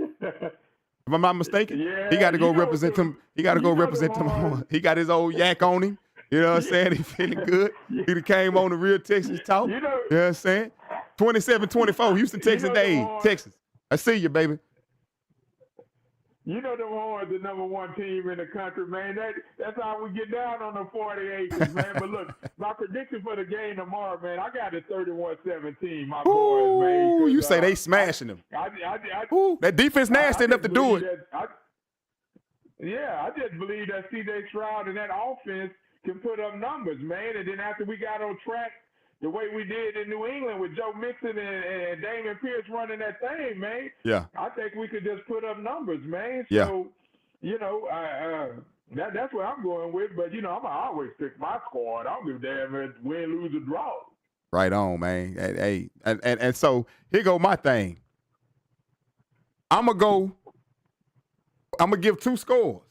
If I'm not mistaken, he got to go represent them. He got to go represent them. He got his old yak on him. You know what I'm saying? He feeling good. He came on the Real Texans Talk. You know what I'm saying? 27-24, Houston, Texas Day, Texas. I see you, baby. You know them Horns, the number one team in the country, man. That's how we get down on the 40 acres, man. But look, my prediction for the game tomorrow, man, I got it 31-17, my boys, man. You say they smashing them. That defense nasty enough to do it. I just believe that C.J. Stroud and that offense can put up numbers, man. And then after we got on track the way we did in New England with Joe Mixon and Damian Pierce running that thing, man. Yeah. I think we could just put up numbers, man. Yeah. So, you know, that's what I'm going with. But, you know, I'm always pick my squad. I don't give a damn if win, lose, or draw. Right on, man. Hey, and so here go my thing. I'm going to give two scores.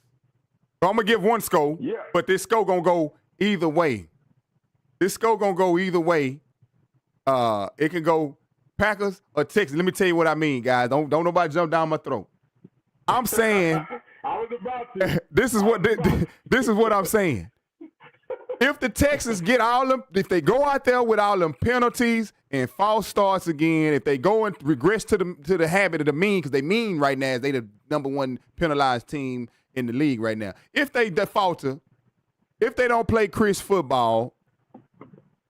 I'm going to give one score, but this score going to go either way. This score going to go either way. It can go Packers or Texans. Let me tell you what I mean, guys. Don't nobody jump down my throat. I'm saying I was about to. This is what I'm saying. If the Texans if they go out there with all them penalties and false starts again, if they go and regress to the habit of the mean, because they mean right now, they the number one penalized team in the league right now. If they falter, if they don't play Chris football,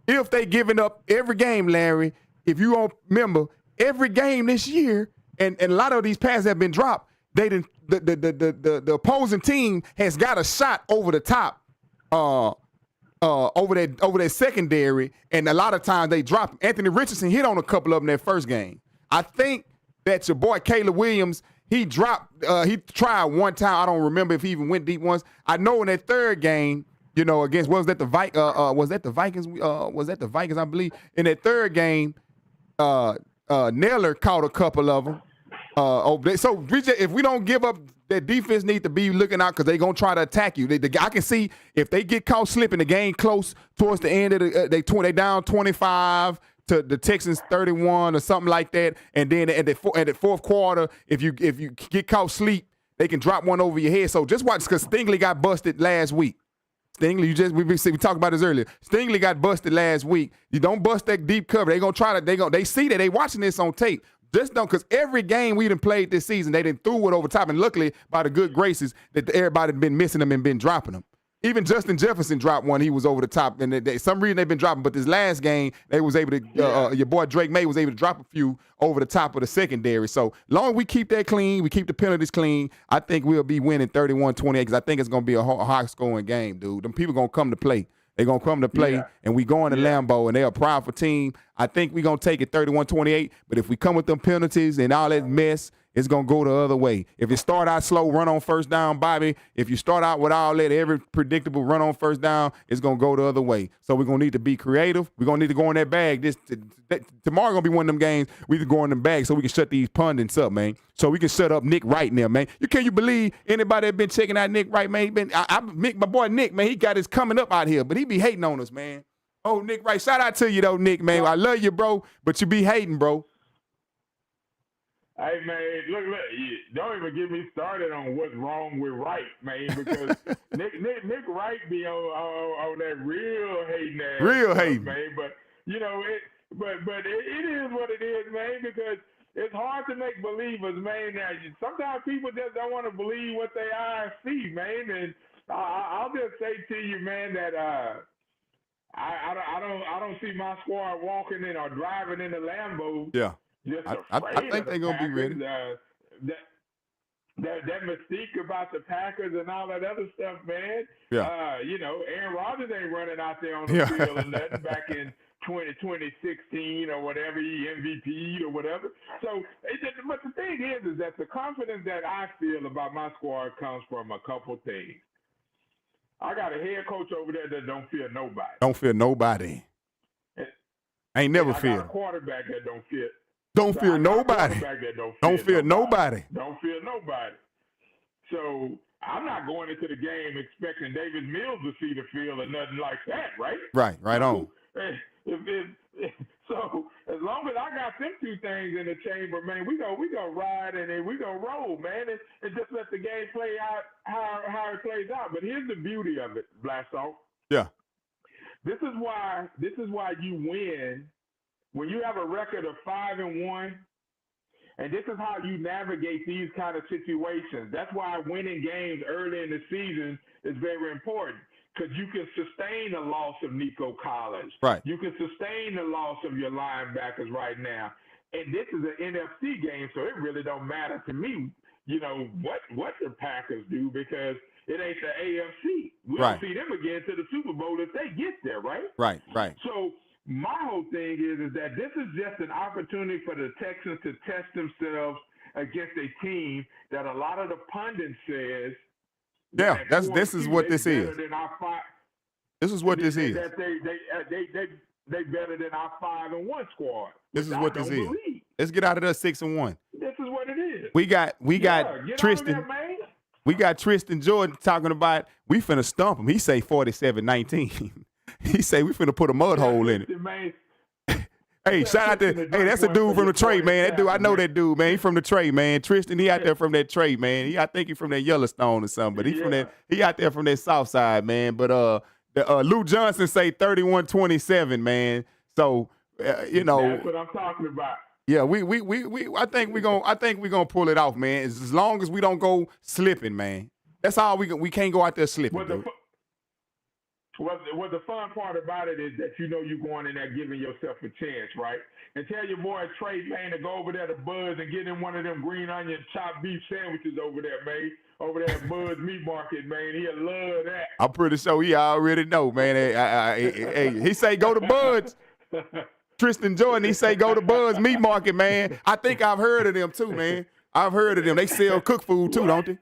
if they giving up every game, Larry, if you don't remember, every game this year, and a lot of these passes have been dropped, the opposing team has got a shot over the top over that secondary, and a lot of times they drop him. Anthony Richardson hit on a couple of them that first game. I think that your boy Caleb Williams, he tried one time. I don't remember if he even went deep once. I know in that third game, against was that the Vikings? Was that the Vikings? I believe in that third game, Naylor caught a couple of them. So if we don't give up, that defense need to be looking out because they're going to try to attack you. I can see if they get caught slipping, the game close towards the end of they down 25 to the Texans 31 or something like that, and then at the fourth quarter, if you get caught sleep, they can drop one over your head. So just watch, because Stingley got busted last week. Stingley, we talked about this earlier. Stingley got busted last week. You don't bust that deep cover. They see that. They watching this on tape. Just don't, because every game we done played this season, they done threw it over top. And luckily, by the good graces, that everybody been missing them and been dropping them. Even Justin Jefferson dropped one. He was over the top. And some reason they've been dropping. But this last game, they was able to, your boy Drake May was able to drop a few over the top of the secondary. So long as we keep that clean, we keep the penalties clean, I think we'll be winning 31-28, because I think it's going to be a high-scoring game, dude. Them people going to come to play. They're going to come to play, and we going to Lambeau, and they're a powerful team. I think we're going to take it 31-28, but if we come with them penalties and all that mess, it's going to go the other way. If you start out slow, run on first down, Bobby. If you start out with all that, every predictable run on first down, it's going to go the other way. So we're going to need to be creative. We're going to need to go in that bag. Tomorrow going to be one of them games we can go in them bags so we can shut these pundits up, man. So we can shut up Nick Wright now, man. Can you believe anybody that been checking out Nick Wright, man? My boy Nick, man, he got his coming up out here, but he be hating on us, man. Oh, Nick Wright, shout out to you, though, Nick, man. I love you, bro, but you be hating, bro. Hey, man, look, don't even get me started on what's wrong with Wright, man, because Nick Wright be on that real hating ass real stuff, hating, man. But it is what it is, man, because it's hard to make believers, man. Now, sometimes people just don't want to believe what their eyes see, man. And I'll just say to you, man, that I don't see my squad walking in or driving into Lambeau. Yeah. I think they're going to be ready. That mystique about the Packers and all that other stuff, man. Yeah. Aaron Rodgers ain't running out there on the field or nothing back in 2016 or whatever, he MVP'd or whatever. So, but the thing is that the confidence that I feel about my squad comes from a couple things. I got a head coach over there that don't fear nobody. Don't fear nobody. Ain't never feared. I got a quarterback that don't fear. Don't fear nobody. Don't fear nobody. Don't fear nobody. So I'm not going into the game expecting Davis Mills to see the field or nothing like that, right? Right on. So as long as I got them two things in the chamber, man, we gonna ride and then we gonna roll, man, and just let the game play out how it plays out. But here's the beauty of it, Blastoff. Yeah. This is why you win. When you have a record of 5-1, and this is how you navigate these kind of situations. That's why winning games early in the season is very important, because you can sustain the loss of Nico Collins. Right. You can sustain the loss of your linebackers right now. And this is an NFC game, so it really don't matter to me, what the Packers do, because it ain't the AFC. We don't see them again to the Super Bowl if they get there, right? Right. So my whole thing is that this is just an opportunity for the Texans to test themselves against a team that a lot of the pundits says. Yeah, this is what this is. This is what this is. That they better than our 5-1 squad. This is what this is. Let's get out of there 6-1. This is what it is. We got Tristan. We got Tristan Jordan talking about we finna stump him. He say 47-19. He say we finna put a mud hole in it. Man. Hey, shout out to that's a dude from the trade, man. That dude, I know that dude, man. He from the trade, man. Tristan, he out there from that trade, man. I think he from that Yellowstone or something, but he out there from that South Side, man. But Lou Johnson say 31-27, man. So that's what I'm talking about. Yeah, I think we're gonna pull it off, man. As long as we don't go slipping, man. That's all we can't go out there slipping. Well, the fun part about it is that you know you're going in there giving yourself a chance, right? And tell your boy Trey, man, to go over there to Buzz and get him one of them green onion chopped beef sandwiches over there, man. Over there at Buzz Meat Market, man. He'll love that. I'm pretty sure he already know, man. Hey, he say go to Buzz. Tristan Jordan, he say go to Buzz Meat Market, man. I think I've heard of them too, man. I've heard of them. They sell cook food too, don't they?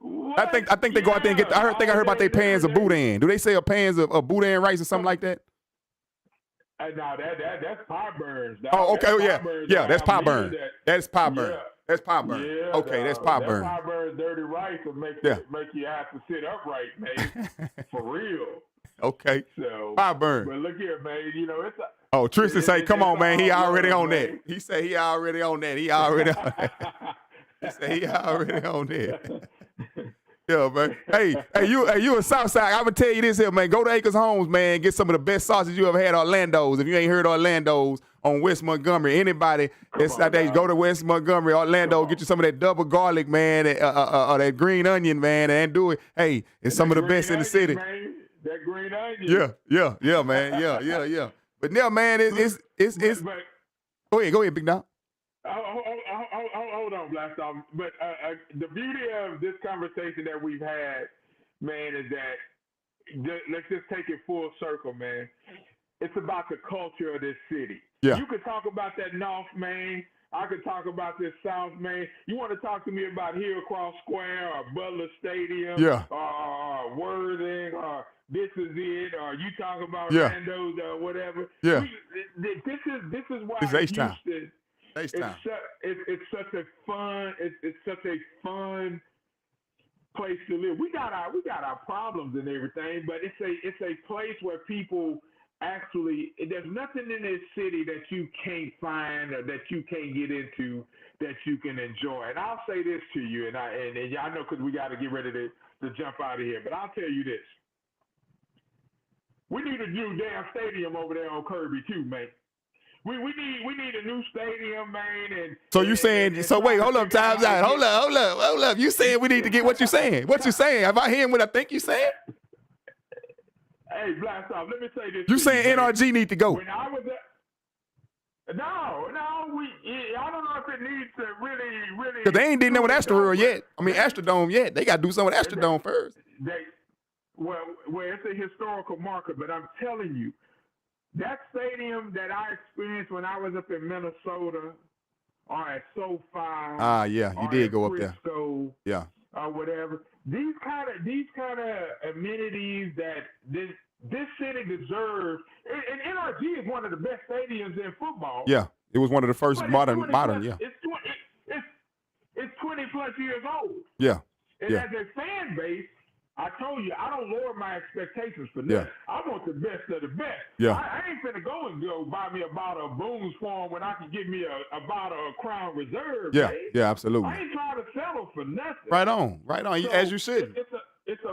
What? I think they go out there and get. I heard about their pans of boudin. Do they sell pans of boudin rice or something like that? No, that's pot burns. Oh, okay, yeah, that's pot burn. burn. That's pot burn. Yeah. That's pot burn. Yeah, Okay, that's pot burn. Pot burn dirty rice will make you have to sit upright, man. For real. Okay. So pot burn. But look here, man. You know it's. Tristan say, "Come on, man. He already on that." He say he already on that. He already on that. He say he already on that. Yeah, man. Hey, you a Southside. I'm gonna tell you this here, man. Go to Acres Homes, man. Get some of the best sausage you ever had. Orlando's. If you ain't heard Orlando's on West Montgomery, anybody that's out there, go to West Montgomery, Orlando. Get you some of that double garlic, man, or that green onion, man, and do it. Hey, it's some of the best in the city. Man. That green onion. Yeah, man. Yeah. But now, man, it's. Go ahead, Big Dog. Hold on, Blastoff. But the beauty of this conversation that we've had, man, is that let's just take it full circle, man. It's about the culture of this city. Yeah. You could talk about that North, man. I could talk about this South, man. You want to talk to me about Hillcross Square or Butler Stadium, or Worthing, or this is it, or you talk about Randos or whatever. Yeah. This is why it's H-Town. It's such a fun place to live. We got our problems and everything, but it's a place where people actually, there's nothing in this city that you can't find or that you can't get into that you can enjoy. And I'll say this to you, and I know because we got to get ready to jump out of here, but I'll tell you this: we need a new damn stadium over there on Kirby too, man. We need a new stadium, man. And so you saying? So wait, hold up, time's out. Hold up. You saying we need to get what you saying? What you saying? Am I hearing what I think you saying? Hey, Blastoff, let me say this. You saying NRG need to go? When I was I don't know if it needs to really. Because they ain't did nothing with Astrodome yet. I mean, Astrodome yet. They got to do something with Astrodome first. Well, it's a historical marker, but I'm telling you, that stadium that I experienced when I was up in Minnesota or at SoFi. Yeah, you did go up there. Yeah. Or whatever. These kind of amenities that this city deserves. And NRG is one of the best stadiums in football. Yeah, it was one of the first modern. Yeah. It's 20 plus years old. Yeah. And as a fan base, I told you, I don't lower my expectations for nothing. I want the best of the best. Yeah. I ain't finna go buy me a bottle of Boone's Farm when I can get me a bottle of Crown Reserve. Yeah, man. yeah, absolutely. I ain't trying to settle for nothing. Right on. So as you should. It's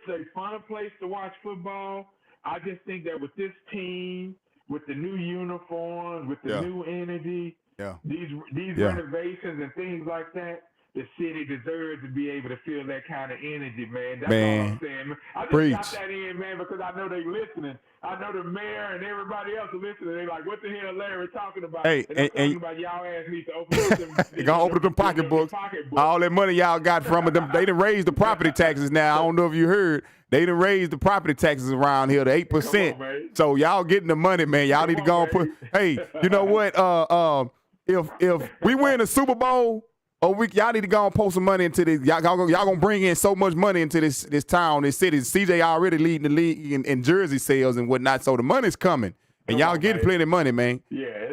a fun place to watch football. I just think that with this team, with the new uniforms, with the new energy, these renovations and things like that, the city deserves to be able to feel that kind of energy, man. That's all I'm saying, man. I just got that in, man, because I know they listening. I know the mayor and everybody else are listening. They like, what the hell Larry talking about? Hey, and talking about y'all ass need to open up them. They gonna open up them pocketbooks. All that money y'all got from it, they done raised the property taxes now. I don't know if you heard. They done raised the property taxes around here to 8%. So y'all getting the money, man. Y'all need to go and put. Hey, you know what? If we win a Super Bowl. Y'all need to go and post some money into this. Y'all gonna bring in so much money into this town, this city. CJ already leading the league in jersey sales and whatnot, so the money's coming. And y'all getting plenty of money, man. Yeah.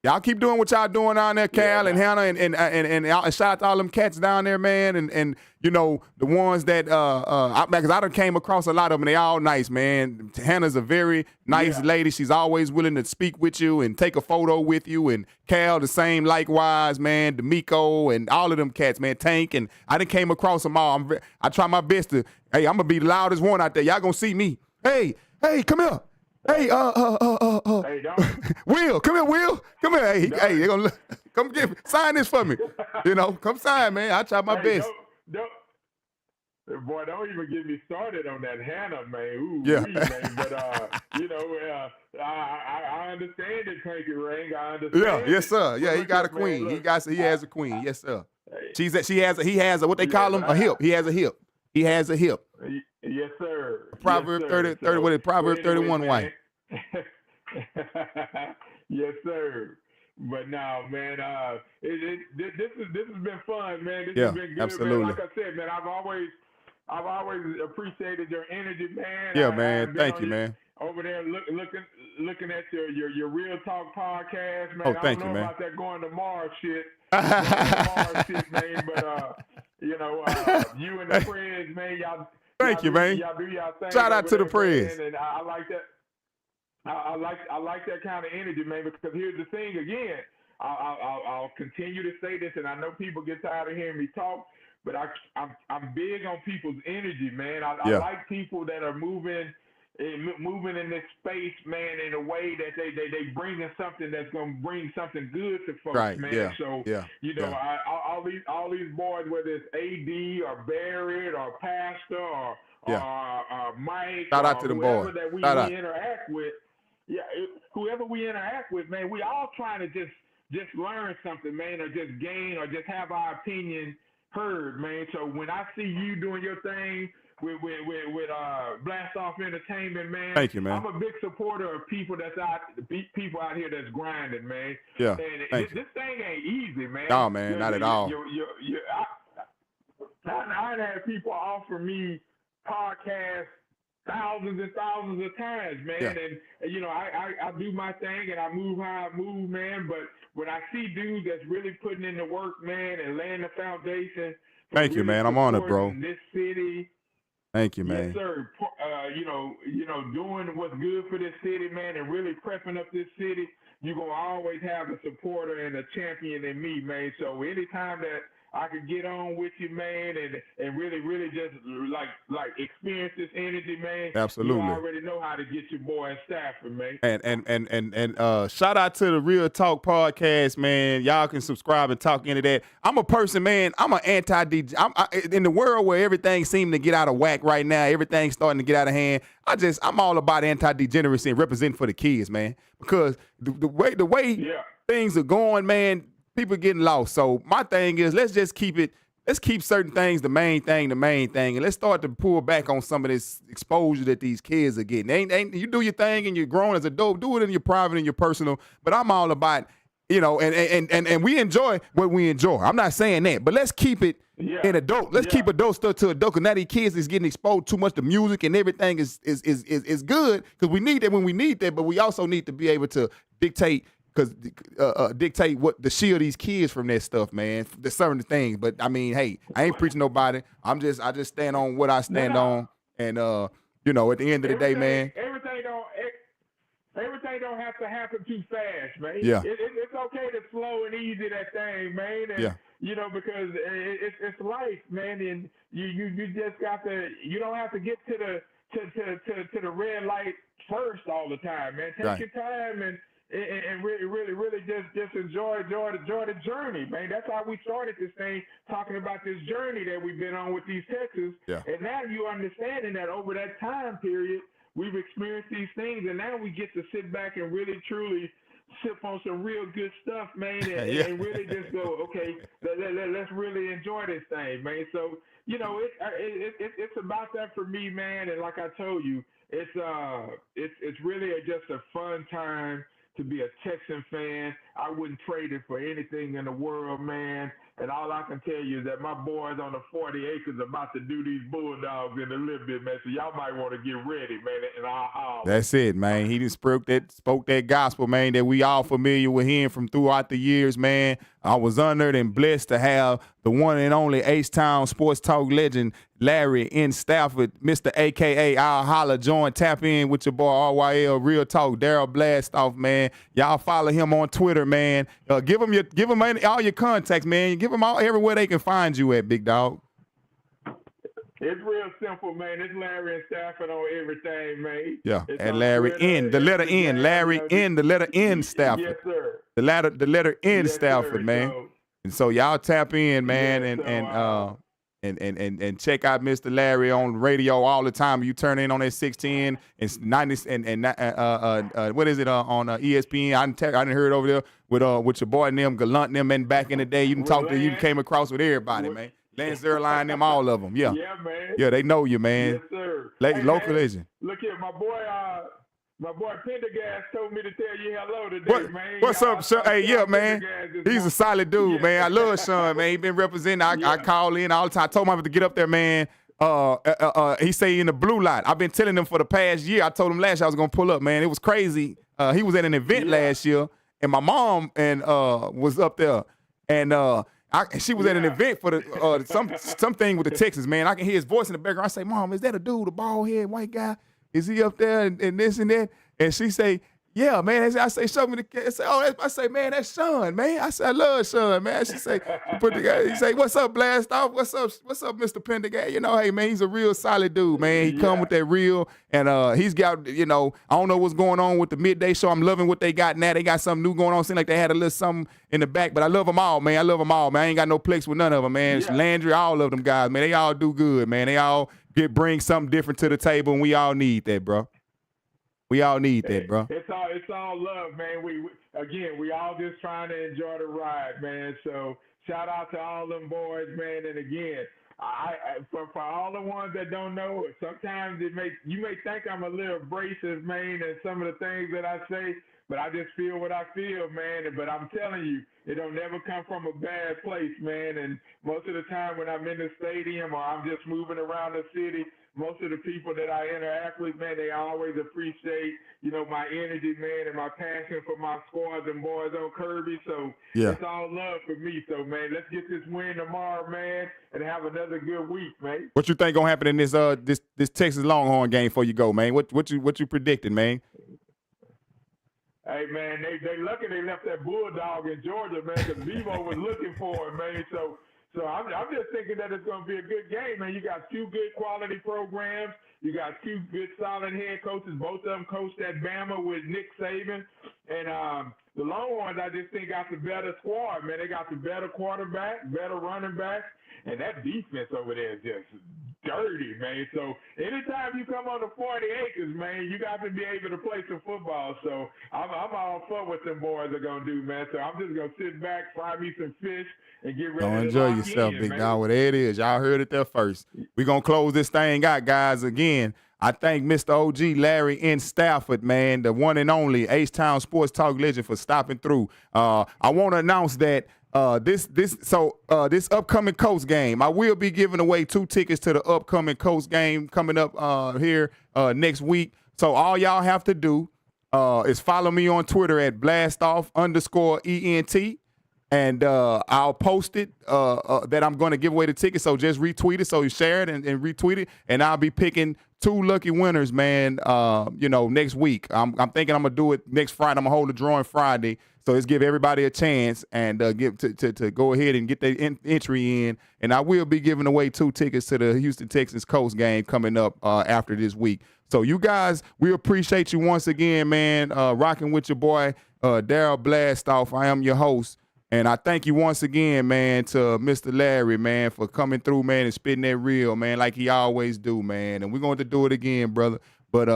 Y'all keep doing what y'all doing down there, Cal and Hannah, and shout out to all them cats down there, man. And you know, the ones that because I done came across a lot of them, and they all nice, man. Hannah's a very nice lady. She's always willing to speak with you and take a photo with you. And Cal, the same likewise, man. D'Amico and all of them cats, man. Tank, and I done came across them all. I try my best to, I'm gonna be the loudest one out there. Y'all gonna see me. Hey, come here. Hey, Hey, Will, come here, Will. Come here. Hey, they gonna come sign this for me. You know, come sign, man. I try my best. Boy, don't even get me started on that Hannah, man. Ooh, Yeah. man. But I understand it, Pinky Ring. I Yeah, understand. yes, sir. Yeah, he got a Man, queen. look, He has a queen. Yes, sir. hey, He has a what they call him, a hip. He has a hip. He has a hip. yes, sir. Proverb yes, 30, sir. So, what is Proverb anyway, 31 wife? Yes, sir. But now, man, this has been fun, man. This Yeah, has been good, absolutely. man. Like I said, man, I've always appreciated your energy, man. Yeah, I've man. been Thank on you, man. over there looking at your Real Talk podcast, man. Oh, I thank don't you, know man. about that going to Mars shit. Man, but you and the Preds, man, Thank you, man. Y'all do y'all thing. Shout out to the Preds. And I like that. I like that kind of energy, man. Because here's the thing again. I'll continue to say this, and I know people get tired of hearing me talk, but I'm big on people's energy, man. I like people that are moving in this space, man, in a way that they bringing something that's gonna bring something good to folks, Right, man. yeah, So yeah, all these boys, whether it's AD or Barrett or Pastor or Mike, shout out to them whoever boys. that we interact with, whoever we interact with, man, we all trying to just learn something, man, or just gain, or just have our opinion heard, man. So when I see you doing your thing with Blastoff Entertainment, man. Thank you, man. I'm a big supporter of people people out here that's grinding, man. Yeah, and this thing ain't easy, man. No, man, not at all. I've had people offer me podcasts thousands and thousands of times, man. Yeah. And I do my thing and I move how I move, man. But when I see dudes that's really putting in the work, man, and laying the foundation. Thank you, man. I'm honored, bro. This city. Thank you, man. Yes, sir. Doing what's good for this city, man, and really prepping up this city. You're gonna always have a supporter and a champion in me, man. So anytime that I could get on with you, man, and really, really just like experience this energy, man. Absolutely. You already know how to get your boy in Stafford, man. And shout out to the Real Talk podcast, man. Y'all can subscribe and talk into that. I'm a person, man. I'm an in the world where everything seems to get out of whack right now. Everything's starting to get out of hand. I'm all about anti-degeneracy and representing for the kids, man. Because the way things are going, man. People getting lost. So my thing is, let's keep certain things the main thing, and let's start to pull back on some of this exposure that these kids are getting. Ain't you do your thing and you're grown as a adult, do it in your private and your personal. But I'm all about, and we enjoy what we enjoy. I'm not saying that, but let's keep it in adult. Let's keep adult stuff to adult, because now these kids is getting exposed too much to music and everything is good, because we need that when we need that, but we also need to be able to dictate what to shield these kids from that stuff, man. There's certain things, but I mean, hey, I ain't preaching nobody. I just stand on what I stand on, and at the end of the day, man, everything don't have to happen too fast, man. Yeah, it's okay to slow and easy that thing, man. And, because it's life, man, and you just got to. You don't have to get to the red light first all the time, man. Take your time and really just enjoy the journey, man. That's how we started this thing, talking about this journey that we've been on with these Texans. Yeah. And now you understanding that over that time period, we've experienced these things, and now we get to sit back and really truly sip on some real good stuff, man, and really just go, okay, let's really enjoy this thing, man. So it's about that for me, man. And like I told you, it's really just a fun time to be a Texan fan. I wouldn't trade it for anything in the world, man. And all I can tell you is that my boys on the 40 acres about to do these Bulldogs in a little bit, man. So y'all might want to get ready, man. And I'll That's it, man. He just spoke that gospel, man, that we all familiar with hearing from throughout the years, man. I was honored and blessed to have the one and only H-Town sports talk legend, Larry-N-Stafford, Mr. AKA Holla, tap in with your boy RYL Real Talk, Darryl Blastoff, man. Y'all follow him on Twitter, man. Give him all your contacts, man. Give them all everywhere they can find you at, big dog. It's real simple, man. It's Larry-N-Stafford on everything, man. Yeah, and Larry-N, the letter N, Larry-N, the letter N Stafford. Yes, sir. The letter N Stafford, man. So, and so y'all tap in, man, yes, and check out Mr. Larry on radio all the time. You turn in on that 610 and 90 and what is it on ESPN? I didn't hear it over there with your boy and them, Gallant and them, and back in the day. You can talk to, you came across with everybody, man. Lance Zerline, them, all of them. Yeah. Yeah, man. Yeah, they know you, man. Yes, sir. Local legend. Look here, my boy Pendergast told me to tell you hello today, man. What's up, Sean? Hey, yeah, man. He's a solid dude, man. I love Sean, man. He been representing. I call in all the time. I told him I have to get up there, man. He say in the blue line. I've been telling him for the past year. I told him last year I was gonna pull up, man. It was crazy. He was at an event last year, and my mom was up there, and she was at an event for the something with the Texans, man. I can hear his voice in the background. I say, Mom, is that a dude, a bald head white guy? Is he up there and this and that? And she say, yeah, man. I say, show me the. I say, I say, man, that's Sean, man. I say, I love Sean, man. She say, he say, what's up, Blastoff? What's up, Mr. Pendergast? You know, hey, man, he's a real solid dude, man. He come with that real, and he's got, I don't know what's going on with the midday show. I'm loving what they got now. They got something new going on. Seems like they had a little something in the back, but I love them all, man. I love them all, man. I ain't got no plex with none of them, man. Yeah. Landry, all of them guys, man. They all do good, man. They all bring something different to the table, and we all need that, bro. We all need that, bro. It's all love, man. We all just trying to enjoy the ride, man. So shout out to all them boys, man. And again, for all the ones that don't know, sometimes you may think I'm a little abrasive, man, and some of the things that I say, but I just feel what I feel, man. But I'm telling you, it don't never come from a bad place, man. And most of the time when I'm in the stadium or I'm just moving around the city, most of the people that I interact with, man, they always appreciate, my energy, man, and my passion for my squads and boys on Kirby. So it's all love for me. So, man, let's get this win tomorrow, man, and have another good week, man. What you think gonna happen in this Texas Longhorn game before you go, man? What you predicting, man? Hey, man, they lucky they left that Bulldog in Georgia, man, because Bevo was looking for him, man. So I'm just thinking that it's going to be a good game, man. You got two good quality programs. You got two good solid head coaches. Both of them coached at Bama with Nick Saban. And the Longhorns, I just think, got the better squad, man. They got the better quarterback, better running back. And that defense over there is just dirty, man. So anytime you come on the 40 acres, man, you got to be able to play some football. So I'm all for what them boys are going to do, man. So I'm just going to sit back, fry me some fish, and get ready to enjoy yourself, big dog. Well, there it is. Y'all heard it there first. We're going to close this thing out, guys. Again, I thank Mr. OG Larry-N-Stafford, man, the one and only H-Town Sports Talk legend, for stopping through. I want to announce that this upcoming Coast game, I will be giving away 2 tickets to the upcoming Coast game coming up here next week. So all y'all have to do is follow me on Twitter at Blastoff_ENT. And I'll post it that I'm going to give away the ticket. So just retweet it. So you share it and retweet it. And I'll be picking 2 lucky winners, man, next week. I'm thinking I'm going to do it next Friday. I'm going to hold the drawing Friday. So let's give everybody a chance and give to go ahead and get their entry in. And I will be giving away 2 tickets to the Houston Texans Coast game coming up after this week. So you guys, we appreciate you once again, man, rocking with your boy, Darryl Blastoff. I am your host. And I thank you once again, man, to Mr. Larry, man, for coming through, man, and spitting that real, man, like he always do, man. And we're going to do it again, brother. But,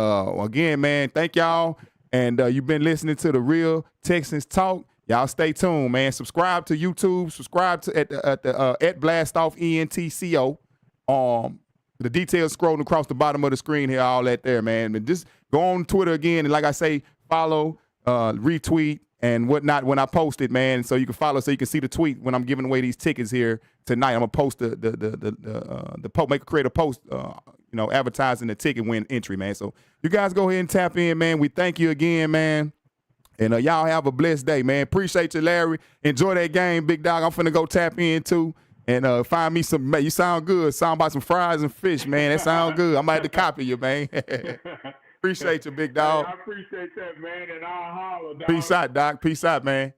again, man, thank y'all. And you've been listening to the RYL Texans Talk. Y'all stay tuned, man. Subscribe to YouTube. Subscribe to at Blastoff ENTCO. The details scrolling across the bottom of the screen here, all that there, man. And just go on Twitter again. And like I say, follow, retweet, and whatnot when I post it, man. So you can follow, so you can see the tweet when I'm giving away these tickets here tonight. I'm gonna post create a post, advertising the ticket win entry, man. So you guys go ahead and tap in, man. We thank you again, man. And y'all have a blessed day, man. Appreciate you, Larry. Enjoy that game, big dog. I'm finna go tap in too. And find me some, man, you sound good. Sound about some fries and fish, man. That sound good. I might have to copy you, man. Appreciate you, big dog. Hey, I appreciate that, man, and I'll holler, dog. Peace out, Doc. Peace out, man.